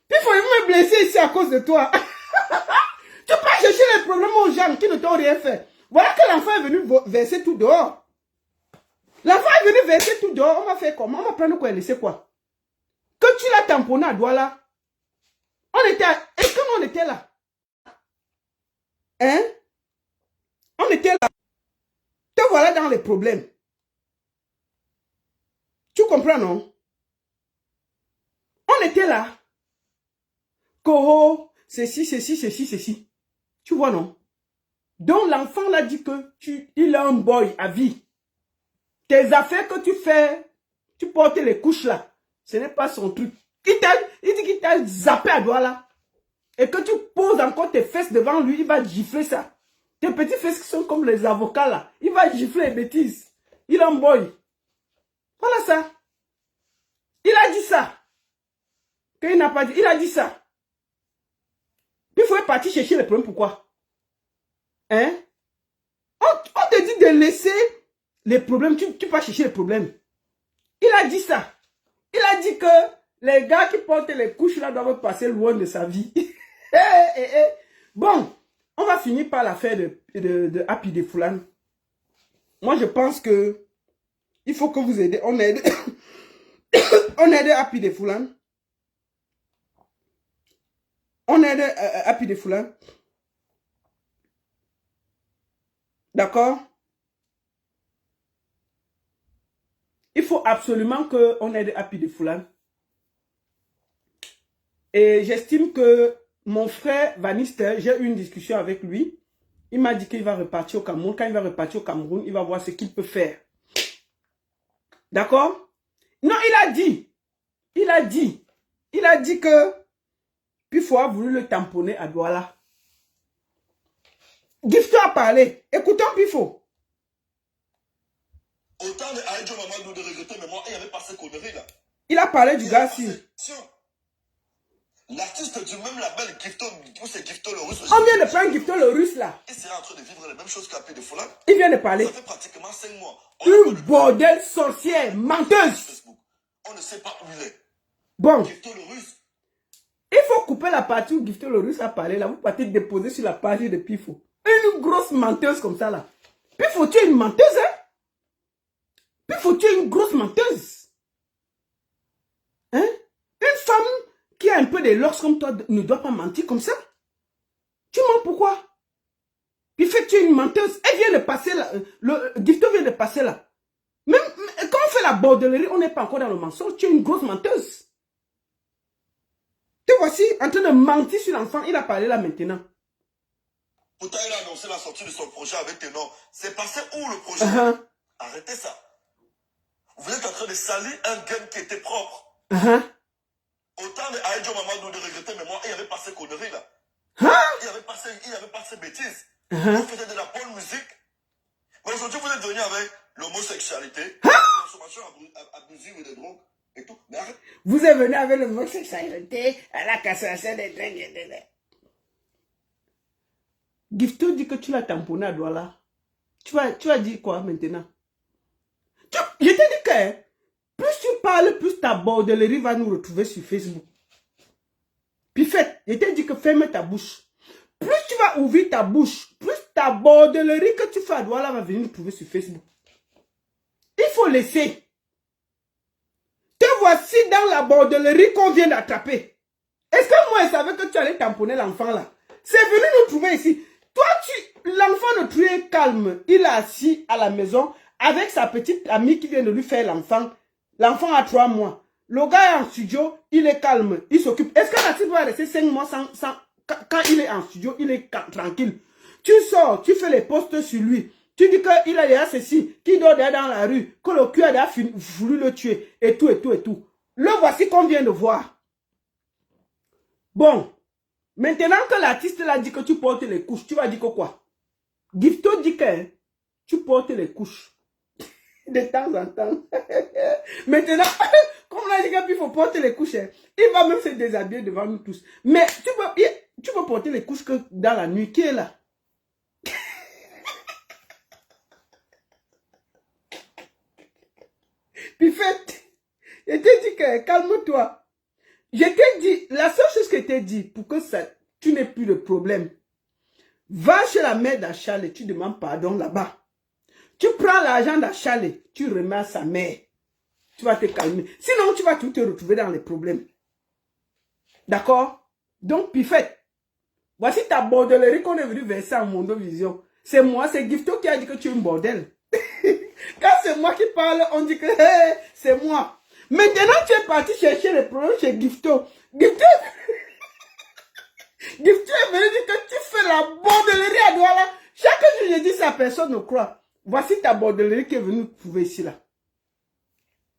Il faut me blesser ici à cause de toi. Tu peux pas chercher les problèmes aux gens qui ne t'ont rien fait. Voilà que l'enfant est venu verser tout dehors. L'enfant est venu verser tout dehors. On va faire comment? On va prendre quoi et laisser quoi? Que tu l'as tamponné à Douala. On était... Est-ce qu'on était là? Hein? On était là. Te voilà dans les problèmes. Tu comprends, non? On était là. Coho, ceci, ceci, ceci, ceci. Tu vois, non? Donc, l'enfant l'a dit que il est un boy à vie. Tes affaires que tu fais, tu portes les couches là. Ce n'est pas son truc. Il dit qu'il t'a zappé à Douala. Et que tu poses encore tes fesses devant lui, il va gifler ça. Tes petits fesses qui sont comme les avocats là. Il va gifler les bêtises. Il est un boy. Voilà ça. Il a dit ça. Qu'il n'a pas dit. Il a dit ça. Il faut partir chercher les problèmes. Pourquoi? Hein? On te dit de laisser les problèmes. Tu vas chercher les problèmes. Il a dit ça. Il a dit que les gars qui portent les couches là doivent passer loin de sa vie. Bon, on va finir par l'affaire de Happy de Foulane. Moi, je pense que il faut que vous aidez. On aide. On aide Happy de Foulane. On aide Happy de Foulane. D'accord? Il faut absolument qu'on aide Happy de Foulane. Et j'estime que mon frère Vanister, j'ai eu une discussion avec lui. Il m'a dit qu'il va repartir au Cameroun. Quand il va repartir au Cameroun, il va voir ce qu'il peut faire. D'accord? Non, il a dit que Pifo a voulu le tamponner à Douala. Gifto a parlé. Écoutons Pifo. Autant de Aïdjo Mamadou de regretter, mais moi, il y avait pas ces conneries là. Il a parlé du gars ci. L'artiste du même label, Gifto, c'est Gifto le russe. On vient de prendre Gifto le russe là. Il serait en train de vivre la même chose qu'Happy de Foulane. Il vient de parler. Ça fait pratiquement 5 mois. Une bordel sorcière, menteuse. On ne sait pas où il est. Bon. Gifto le russe. Il faut couper la partie où Gifto le russe a parlé là. Vous partez déposer sur la page de Pifo. Une grosse menteuse comme ça là. Pifo, tu es une menteuse, hein? Pifo, tu es une grosse menteuse. Hein? Une femme qui a un peu de l'os comme toi ne doit pas mentir comme ça. Tu mens pourquoi? Pifo, tu es une menteuse. Elle vient de passer là. Gifto vient de passer là. Même quand on fait la bordellerie, on n'est pas encore dans le mensonge. Tu es une grosse menteuse. Te voici en train de mentir sur l'enfant. Il a parlé là maintenant. Pourtant, il a annoncé la sortie de son projet avec tes noms. C'est passé où le projet? Arrêtez ça. Vous êtes en train de salir un game qui était propre. Autant de Aïdjo Mamadou de regretter, mais moi, il n'y avait pas ces conneries là. Il n'y avait pas ces bêtises. Vous faisiez de la bonne musique. Mais aujourd'hui, vous êtes venu avec l'homosexualité, la consommation abusive des drogues et tout. Mais arrête. Vous êtes venu avec l'homosexualité, la cassation des drogues. Gifto dit que tu l'as tamponné à Douala. Tu vas dire quoi maintenant? Je t'ai dit que plus tu parles, plus ta bordellerie va nous retrouver sur Facebook. Puis faites, je t'ai dit que ferme ta bouche. Plus tu vas ouvrir ta bouche, plus ta bordellerie que tu fais à Douala va venir nous trouver sur Facebook. Il faut laisser. Te voici dans la bordellerie qu'on vient d'attraper. Est-ce que moi, je savais que tu allais tamponner l'enfant là? C'est venu nous trouver ici. Toi, l'enfant de tu es calme. Il est assis à la maison avec sa petite amie qui vient de lui faire l'enfant. L'enfant a 3 mois. Le gars est en studio, il est calme, il s'occupe. Est-ce que Natif va rester 5 mois quand il est en studio, il est tranquille? Tu sors, tu fais les posts sur lui. Tu dis qu'il a déjà ceci, qu'il dort derrière dans la rue, que le cul a déjà voulu le tuer, et tout, et tout, et tout. Le voici qu'on vient de voir. Bon, maintenant que l'artiste l'a dit que tu portes les couches, tu vas dire que quoi? Gifto dit que tu portes les couches. De temps en temps. Maintenant, comme on a dit qu'il faut porter les couches, il va même se déshabiller devant nous tous. Mais tu peux porter les couches que dans la nuit. Qui est là? Puis fait, je t'ai dit que calme-toi. Je t'ai dit, la seule chose que je t'ai dit pour que ça, tu n'aies plus de problème, va chez la mère d'Achal et tu demandes pardon là-bas. Tu prends l'argent d'Achal, tu remets à sa mère. Tu vas te calmer. Sinon, tu vas tout te retrouver dans les problèmes. D'accord? Donc, Pifette, voici ta bordellerie qu'on est venu verser en Mondovision. C'est moi, c'est Gifto qui a dit que tu es une bordel. Quand c'est moi qui parle, on dit que hey, c'est moi. Maintenant, tu es parti chercher les problèmes chez Gifto. Gifto est venu dire que tu fais la bordellerie à Douala. Chaque jour, je dis ça, personne ne croit. Voici ta bordellerie qui est venue trouver ici, là.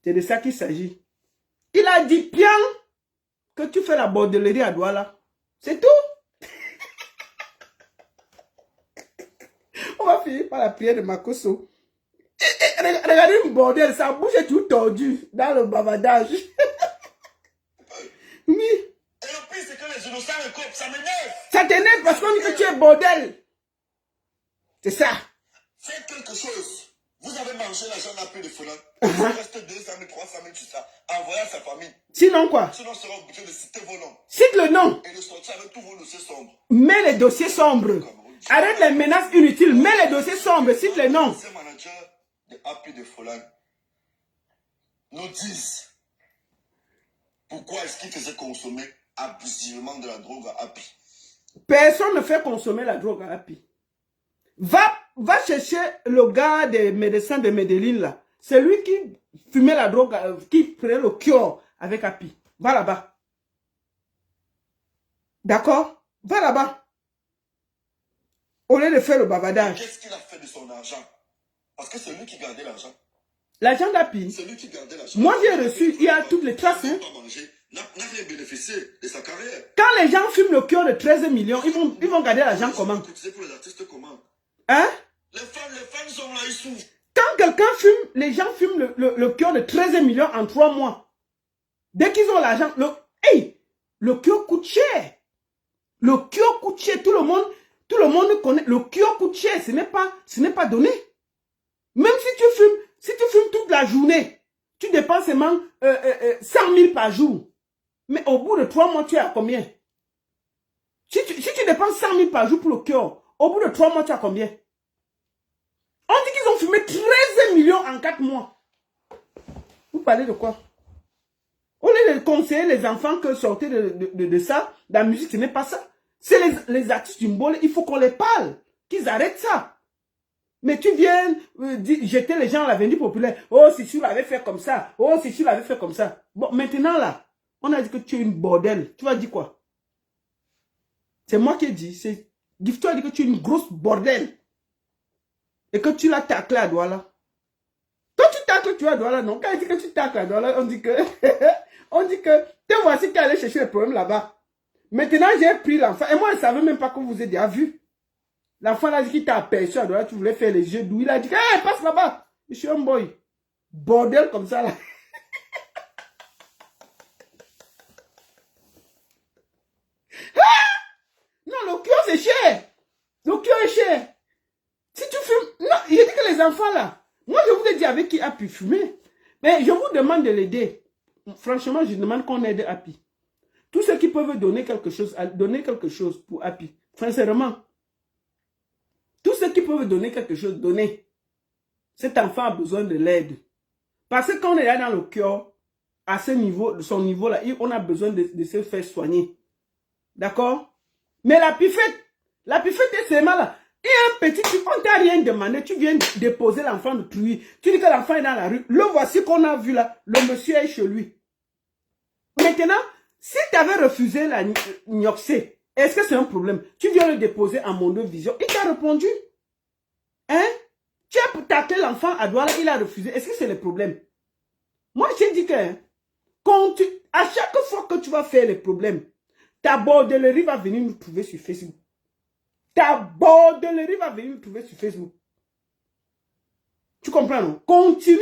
C'est de ça qu'il s'agit. Il a dit bien que tu fais la bordellerie à Douala. C'est tout. On va finir par la prière de Makoso. Regardez une bordel, sa bouche est tout tordue dans le bavardage. Oui. Et le pire, c'est que les innocents recoupent, ça m'énerve. Ça t'énerve parce qu'on dit que tu es bordel. C'est ça. Faites quelque chose. Vous avez mangé l'argent d'un peu de Folan. Il reste 200 000, 300 000 sur ça. Envoyez à sa famille. Sinon quoi? Sinon, on sera obligé de citer vos noms. Cite le nom. Et de sortir avec tous vos dossiers sombres. Mets les dossiers sombres. Arrête les menaces inutiles. Mets les dossiers sombres. Cite les noms. Les managers de Happy de Folan nous disent pourquoi est-ce qu'ils faisaient consommer abusivement de la drogue à Happy. Personne ne fait consommer la drogue à Happy. Va chercher le gars des médecins de Medellin là. C'est lui qui fumait la drogue, qui prenait le cure avec Happy. Va là-bas. D'accord? Va là-bas. Au lieu de faire le bavardage. Qu'est-ce qu'il a fait de son argent? Parce que c'est lui qui gardait l'argent. L'argent d'Happy. C'est lui qui gardait l'argent. Moi j'ai reçu, il y a toutes les traces. Hein. N'a rien bénéficié de sa carrière. Quand les gens fument le cure de 13 millions, ils vont garder l'argent comment? Pour les artistes comment? Hein? Les fans sont là, ils souffrent. Quand quelqu'un fume, les gens fument le cure de 13 millions en 3 mois. Dès qu'ils ont l'argent, le cure coûte cher. Le cure coûte cher. Tout le monde connaît. Le cure coûte cher. Ce n'est pas donné. Même si tu fumes toute la journée, tu dépenses seulement 100 000 par jour. Mais au bout de 3 mois, tu es à combien? Si tu dépenses 100 000 par jour pour le cure, au bout de 3 mois, tu as combien? On dit qu'ils ont fumé 13 millions en 4 mois. Vous parlez de quoi? On est de conseiller les enfants que sortir de ça, de la musique, ce n'est pas ça. C'est les artistes du Mbole, il faut qu'on les parle, qu'ils arrêtent ça. Mais tu viens jeter les gens à l'avenir populaire. Oh, si tu l'avais fait comme ça. Oh, si tu l'avais fait comme ça. Bon, maintenant là, on a dit que tu es une bordel. Tu vas dire quoi? C'est moi qui ai dit. Gifto a dit que tu es une grosse bordel. Et que tu l'as taclé à Douala. Toi, tu tacles, tu as Douala, non? Quand il dit que tu tacles à Douala, on dit que... te voici qui allait chercher les problèmes là-bas. Maintenant, j'ai pris l'enfant. Et moi, je ne savais même pas que vous avez déjà vu. L'enfant a dit qu'il t'a aperçu à Douala, tu voulais faire les yeux doux. Il a dit, hey, passe là-bas. Je suis un boy. Bordel comme ça, là. Non, le cure, c'est cher. Le cure est cher. Si tu fumes... Non, il dit que les enfants là... Moi, je vous ai dit avec qui a pu fumer. Mais je vous demande de l'aider. Franchement, je demande qu'on aide Happy. Tous ceux qui peuvent donner quelque chose pour Happy. Sincèrement. Tous ceux qui peuvent donner quelque chose, donnez. Cet enfant a besoin de l'aide. Parce que quand on est là dans le cœur, à ce niveau, son niveau-là, on a besoin de se faire soigner. D'accord? Mais la pifette est seulement là. Et un petit, on t'a rien demandé, tu viens déposer l'enfant de truie. Tu dis que l'enfant est dans la rue. Le voici qu'on a vu là. Le monsieur est chez lui. Maintenant, si tu avais refusé la Nioxé, est-ce que c'est un problème? Tu viens le déposer à Mondo Vision. Il t'a répondu. Hein? Tu as tâté l'enfant à Douala, il a refusé. Est-ce que c'est le problème? Moi, je dis que à chaque fois que tu vas faire les problèmes, ta bordellerie va venir nous trouver sur Facebook. Ta bordellerie va venir nous trouver sur Facebook. Tu comprends, non? Continue.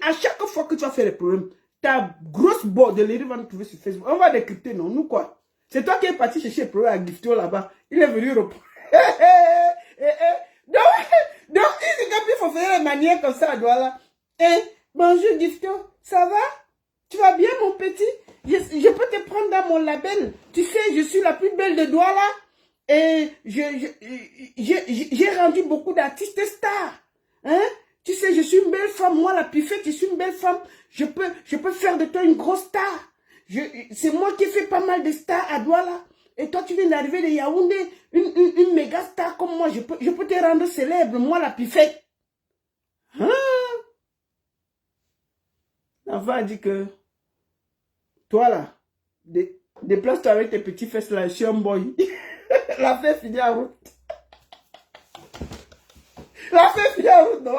À chaque fois que tu vas faire les problèmes, ta grosse bordellerie va nous trouver sur Facebook. On va décrypter, non? Nous, quoi? C'est toi qui es parti chercher le problème à Gifto là-bas. Il est venu reprendre. Donc, il faut faire les manières comme ça à Douala. Bonjour Gifto, ça va? Tu vas bien, mon petit? Je peux te prendre dans mon label. Tu sais, je suis la plus belle de Douala. Et j'ai rendu beaucoup d'artistes stars. Hein? Tu sais, je suis une belle femme. Moi, la Pifette, je suis une belle femme. Je peux faire de toi une grosse star. C'est moi qui ai fait pas mal de stars à Douala. Et toi, tu viens d'arriver de Yaoundé, une méga star comme moi. Je peux te rendre célèbre, moi, la Pifette. Hein? L'enfant a dit que toi, là, déplace-toi avec tes petits fesses là, je suis un boy. La fête finit en route. La fête finit en route, non?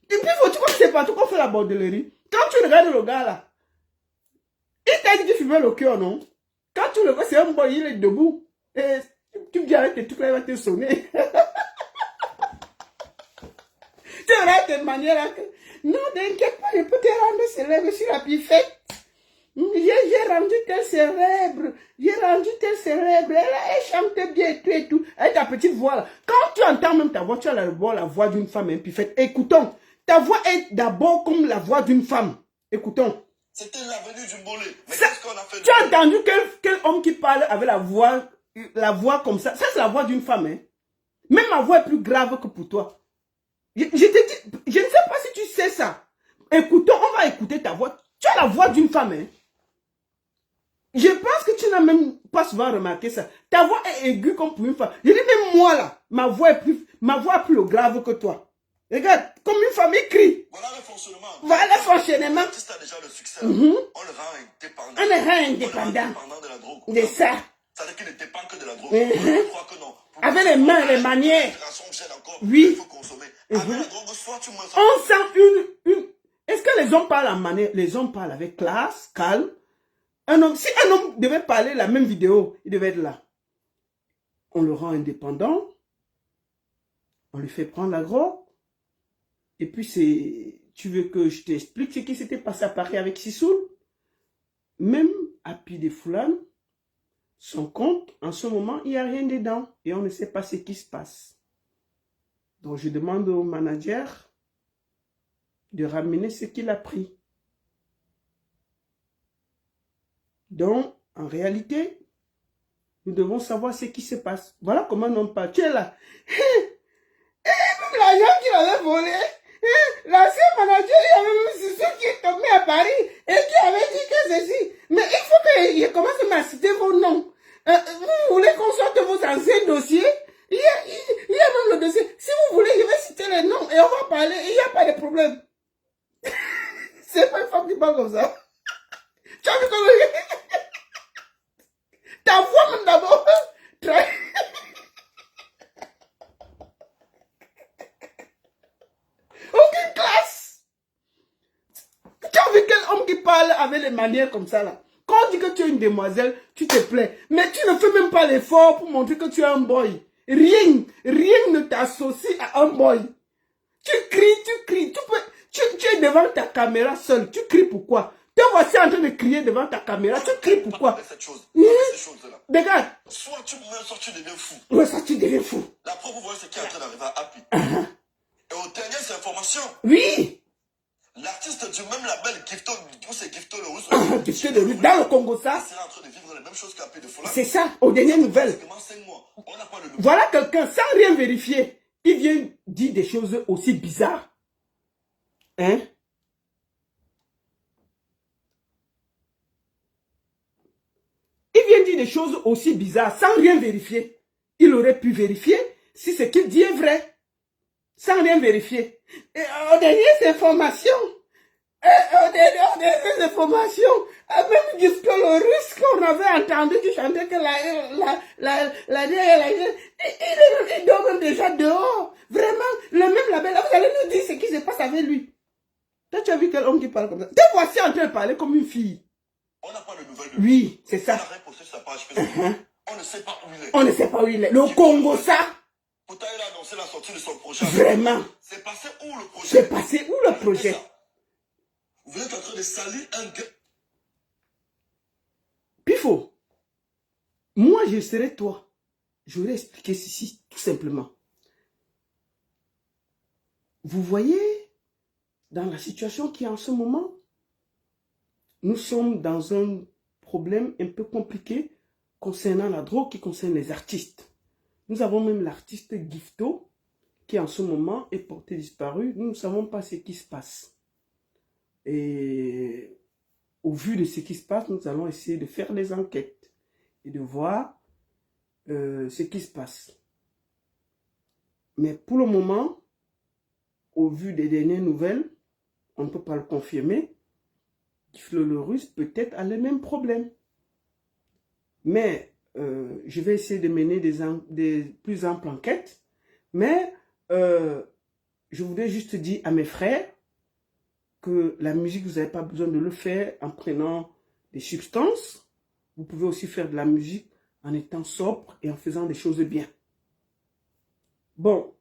Et puis, tu vois que c'est partout qu'on fait la bordellerie. Quand tu regardes le gars là, il t'a dit que tu fumais le cœur, non? Quand tu le vois, c'est un boy, il est debout. Et tu me dis avec tes trucs là, il va te sonner. Tu auras tes manières là. Non, t'inquiète pas, je peux te rendre célèbre, je suis la Pifette. J'ai rendu tel célèbre. J'ai rendu tel célèbre. Elle chantait bien et tout. Avec ta petite voix là. Quand tu entends même ta voix, tu as la voix d'une femme, hein, Pifette. Écoutons. Ta voix est d'abord comme la voix d'une femme. Écoutons. C'était l'avenue du Bolé. Mais qu'est-ce qu'on a fait? Tu as entendu quel homme qui parle avec la voix comme ça? Ça, c'est la voix d'une femme. Hein. Même ma voix est plus grave que pour toi. Je te dis, je ne sais pas si tu sais ça. Écoutons, on va écouter ta voix. Tu as la voix d'une femme. Hein. Je pense que tu n'as même pas souvent remarqué ça. Ta voix est aiguë comme pour une femme. Je dis même moi là, ma voix est plus grave que toi. Regarde, comme une femme écrit. Voilà le fonctionnement. Voilà le fonctionnement. L'artiste a déjà le succès. On le rend indépendant. On le rend indépendant. De la drogue. C'est ça. Ça veut dire qu'il ne dépend que de la drogue. Je crois que non. Avec les mains, les manières. Oui. Il faut consommer. Avec la drogue, soit tu manges. On sent une. Est-ce que les hommes parlent en manière? Les hommes parlent avec classe, calme. Si un homme devait parler la même vidéo, il devait être là. On le rend indépendant. On lui fait prendre la drogue. Et puis tu veux que je t'explique ce qui s'était passé à Paris avec Sissoul? Même Happy de Foulane, son compte, en ce moment, il n'y a rien dedans. Et on ne sait pas ce qui se passe. Donc je demande au manager de ramener ce qu'il a pris. Donc, en réalité, nous devons savoir ce qui se passe. Voilà comment on parle. Tu es là. Même l'argent qu'il avait volé, l'ancien manager, il y avait même ceux qui est tombé à Paris et qui avait dit que ceci. Mais il faut qu'il commence à citer vos noms. Vous voulez qu'on sorte vos anciens dossiers? Il y a même le dossier. Si vous voulez, je vais citer les noms et on va parler. Il n'y a pas de problème. C'est pas une femme qui parle comme ça. Tu as vu comment ta voix même d'abord. Aucune classe. Tu as vu quel homme qui parle avec les manières comme ça là? Quand on dit que tu es une demoiselle, tu te plais. Mais tu ne fais même pas l'effort pour montrer que tu es un boy. Rien ne t'associe à un boy. Tu cries. Tu es devant ta caméra seul. Tu cries pourquoi? Te voici en train de crier devant ta caméra. Tu cries pourquoi? Cette chose. Regarde. Soit tu meurs, soit tu deviens fou. Ouais, soit tu deviens fou. La preuve, vous voyez ce qui est en train d'arriver à Happy. Et aux dernières informations. Oui. L'artiste du même label, Gifto, c'est Gifto le russe. Gifto le russe, dans le Congo, ça. C'est en train de vivre les mêmes choses qu'Happy de Foulane. C'est ça, aux dernières nouvelles. Voilà quelqu'un, sans rien vérifier, il vient dire des choses aussi bizarres. Hein? des choses aussi bizarres sans rien vérifier. Il aurait pu vérifier si ce qu'il dit est vrai. Sans rien vérifier. Et aux dernières informations, même jusqu'à le russe qu'on avait entendu qui chantait que il dort même déjà dehors. Vraiment, le même label. Vous allez nous dire ce qui se passe avec lui. Toi, tu as vu quel homme qui parle comme ça? Te voici en train de parler comme une fille. On n'a pas de nouvelles de lui. Oui, c'est ça. On a reposté sa page Facebook. On ne sait pas où il est. On ne sait pas où il est. Le Congo, ça. Pourtant, il a annoncé la sortie de son projet. Vraiment. C'est passé où le projet? C'est passé où le projet? Vous êtes en train de salir un gars. Pifo, moi je serais toi. J'aurais expliqué ceci tout simplement. Vous voyez, dans la situation qui est en ce moment, nous sommes dans un problème un peu compliqué concernant la drogue qui concerne les artistes. Nous avons même l'artiste Gifto qui en ce moment est porté disparu. Nous ne savons pas ce qui se passe. Et au vu de ce qui se passe, nous allons essayer de faire les enquêtes et de voir ce qui se passe. Mais pour le moment, au vu des dernières nouvelles, on ne peut pas le confirmer. Giflo le russe peut-être a les mêmes problèmes. Mais je vais essayer de mener des plus amples enquêtes. Mais je voudrais juste dire à mes frères que la musique, vous n'avez pas besoin de le faire en prenant des substances. Vous pouvez aussi faire de la musique en étant sobre et en faisant des choses bien. Bon.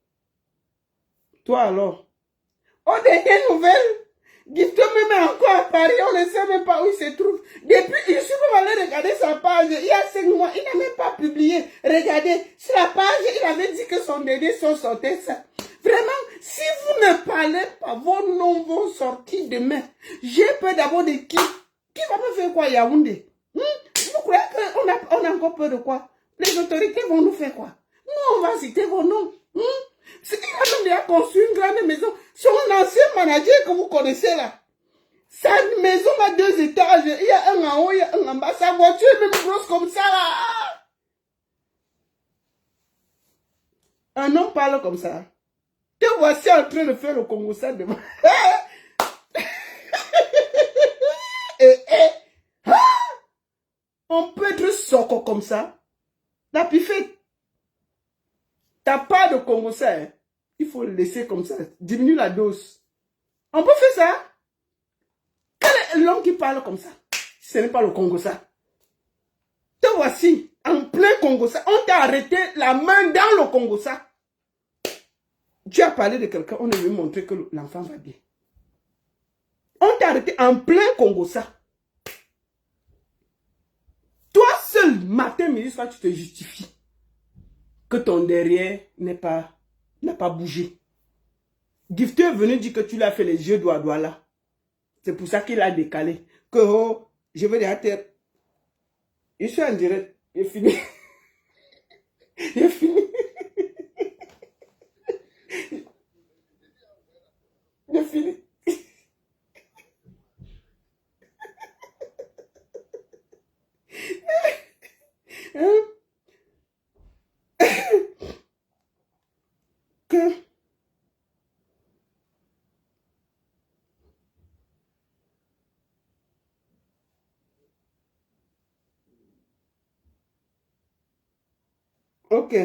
Toi alors? Aux dernières nouvelles, Gifto même encore à Paris, on ne sait même pas où il se trouve. Depuis, je suis même allé regarder sa page. Il y a 5 mois, il n'a même pas publié. Regardez, sur la page, il avait dit que son dernier son sortait ça. Vraiment, si vous ne parlez pas, vos noms vont sortir demain. J'ai peur d'abord de qui? Qui va me faire quoi, Yaoundé? Vous croyez qu'on a encore peur de quoi? Les autorités vont nous faire quoi? Nous, on va citer vos noms. Il a même déjà construit une grande maison. Son ancien manager que vous connaissez là. Sa maison a 2 étages. Il y a un en haut, il y a un en bas. Sa voiture est même grosse comme ça là. Un homme parle comme ça. Te voici en train de faire le Congo ça demain. On peut être soko comme ça. La pifette. T'as pas de Congo ça. Hein? Il faut le laisser comme ça. Diminue la dose. On peut faire ça. Quel est l'homme qui parle comme ça? Ce n'est pas le Congo ça. Te voici en plein Congo ça. On t'a arrêté la main dans le Congo ça. Tu as parlé de quelqu'un, on veut montrer que l'enfant va bien. On t'a arrêté en plein Congo ça. Toi seul, matin, midi, soir, tu te justifies que ton derrière n'a pas bougé. Gifto est venu dire que tu l'as fait les yeux doigt là. C'est pour ça qu'il a décalé. Que oh, je vais déjà te... Je suis en direct. J'ai fini. J'ai fini. J'ai fini. Que ok.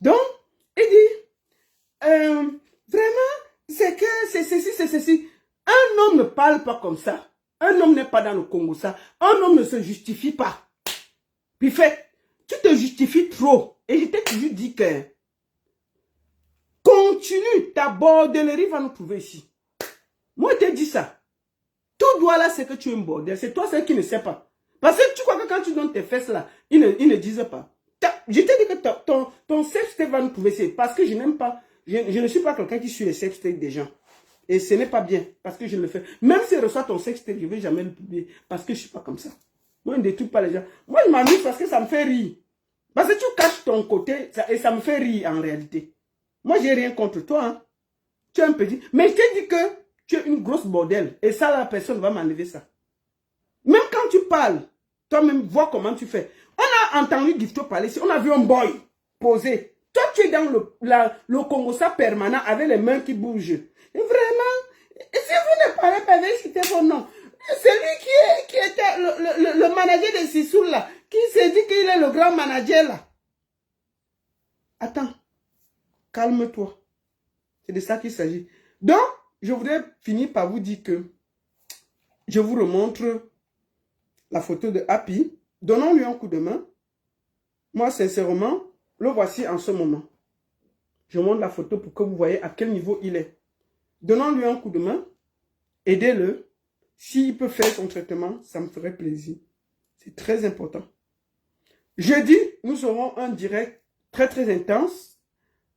Donc, il dit, vraiment, c'est que c'est ceci, c'est ceci. Un homme ne parle pas comme ça. Un homme n'est pas dans le Congo ça. Un homme ne se justifie pas. Puis fait, tu te justifies trop. Et je t'ai toujours dit que continue, ta bordellerie va nous trouver ici. Moi, je t'ai dit ça. Tout doigt là, c'est que tu es un bordel. C'est toi celle qui ne sais pas. Parce que tu crois que quand tu donnes tes fesses là, ils ne disent pas. Je t'ai dit que ton sex-tape va nous trouver ici. Parce que je n'aime pas, je ne suis pas quelqu'un qui suit les sex-tapes des gens. Et ce n'est pas bien, parce que je le fais. Même si je reçois ton sex-tape, je ne vais jamais le publier. Parce que je ne suis pas comme ça. Moi, je ne détruis pas les gens. Moi, je m'amuse parce que ça me fait rire. Parce que tu caches ton côté, et ça me fait rire en réalité. Moi, je n'ai rien contre toi. Hein. Tu es un petit. Mais je t'ai dit que tu es une grosse bordel. Et ça, la personne va m'enlever ça. Même quand tu parles, Toi-même, vois comment tu fais. On a entendu Gifto parler ici. On a vu un boy posé. Toi, tu es dans le Congossa permanent avec les mains qui bougent. Et vraiment, si vous ne parlez pas, veuillez citer vos noms. C'est lui qui était le manager de Sissoul là, qui s'est dit qu'il est le grand manager là. Attends, calme-toi. C'est de ça qu'il s'agit. Donc, je voudrais finir par vous dire que je vous remontre la photo de Happy. Donnons-lui un coup de main. Moi, sincèrement, le voici en ce moment. Je montre la photo pour que vous voyez à quel niveau il est. Donnons-lui un coup de main. Aidez-le. S'il peut faire son traitement, ça me ferait plaisir. C'est très important. Jeudi, nous aurons un direct très très intense.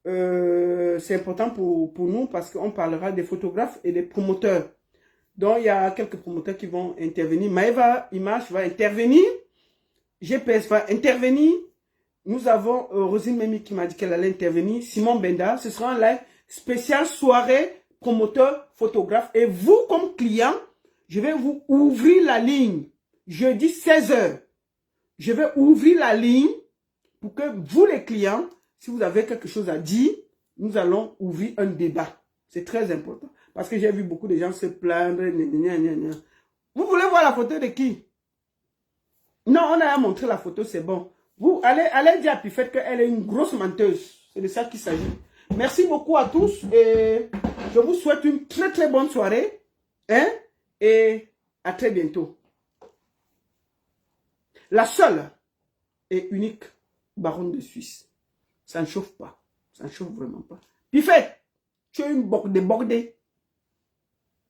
C'est important pour nous parce qu'on parlera des photographes et des promoteurs. Donc, il y a quelques promoteurs qui vont intervenir. Maëva Image va intervenir. GPS va intervenir. Nous avons Rosine Memi qui m'a dit qu'elle allait intervenir. Simon Benda. Ce sera un live spécial soirée promoteur, photographe. Et vous, comme client, je vais vous ouvrir la ligne. Jeudi 16h. Je vais ouvrir la ligne pour que vous, les clients, si vous avez quelque chose à dire, nous allons ouvrir un débat. C'est très important. Parce que j'ai vu beaucoup de gens se plaindre. Vous voulez voir la photo de qui? Non, on a montré la photo, c'est bon. Vous allez dire à Pifette qu'elle est une grosse menteuse. C'est de ça qu'il s'agit. Merci beaucoup à tous et je vous souhaite une très très bonne soirée. Hein? Et à très bientôt. La seule et unique baronne de Suisse. Ça ne chauffe pas. Ça ne chauffe vraiment pas. Pifette, tu es une bordée.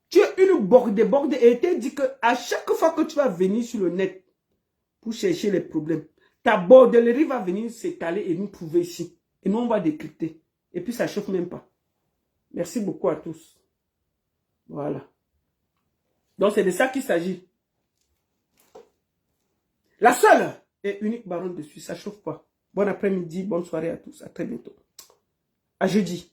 Tu es une bordée. Et tu dit que à chaque fois que tu vas venir sur le net pour chercher les problèmes, ta bordellerie va venir s'étaler et nous trouver ici. Et nous, on va décrypter. Et puis, ça ne chauffe même pas. Merci beaucoup à tous. Voilà. Donc, c'est de ça qu'il s'agit. La seule et unique baronne de Suisse, ça ne chauffe pas. Bon après-midi, bonne soirée à tous. À très bientôt. À jeudi.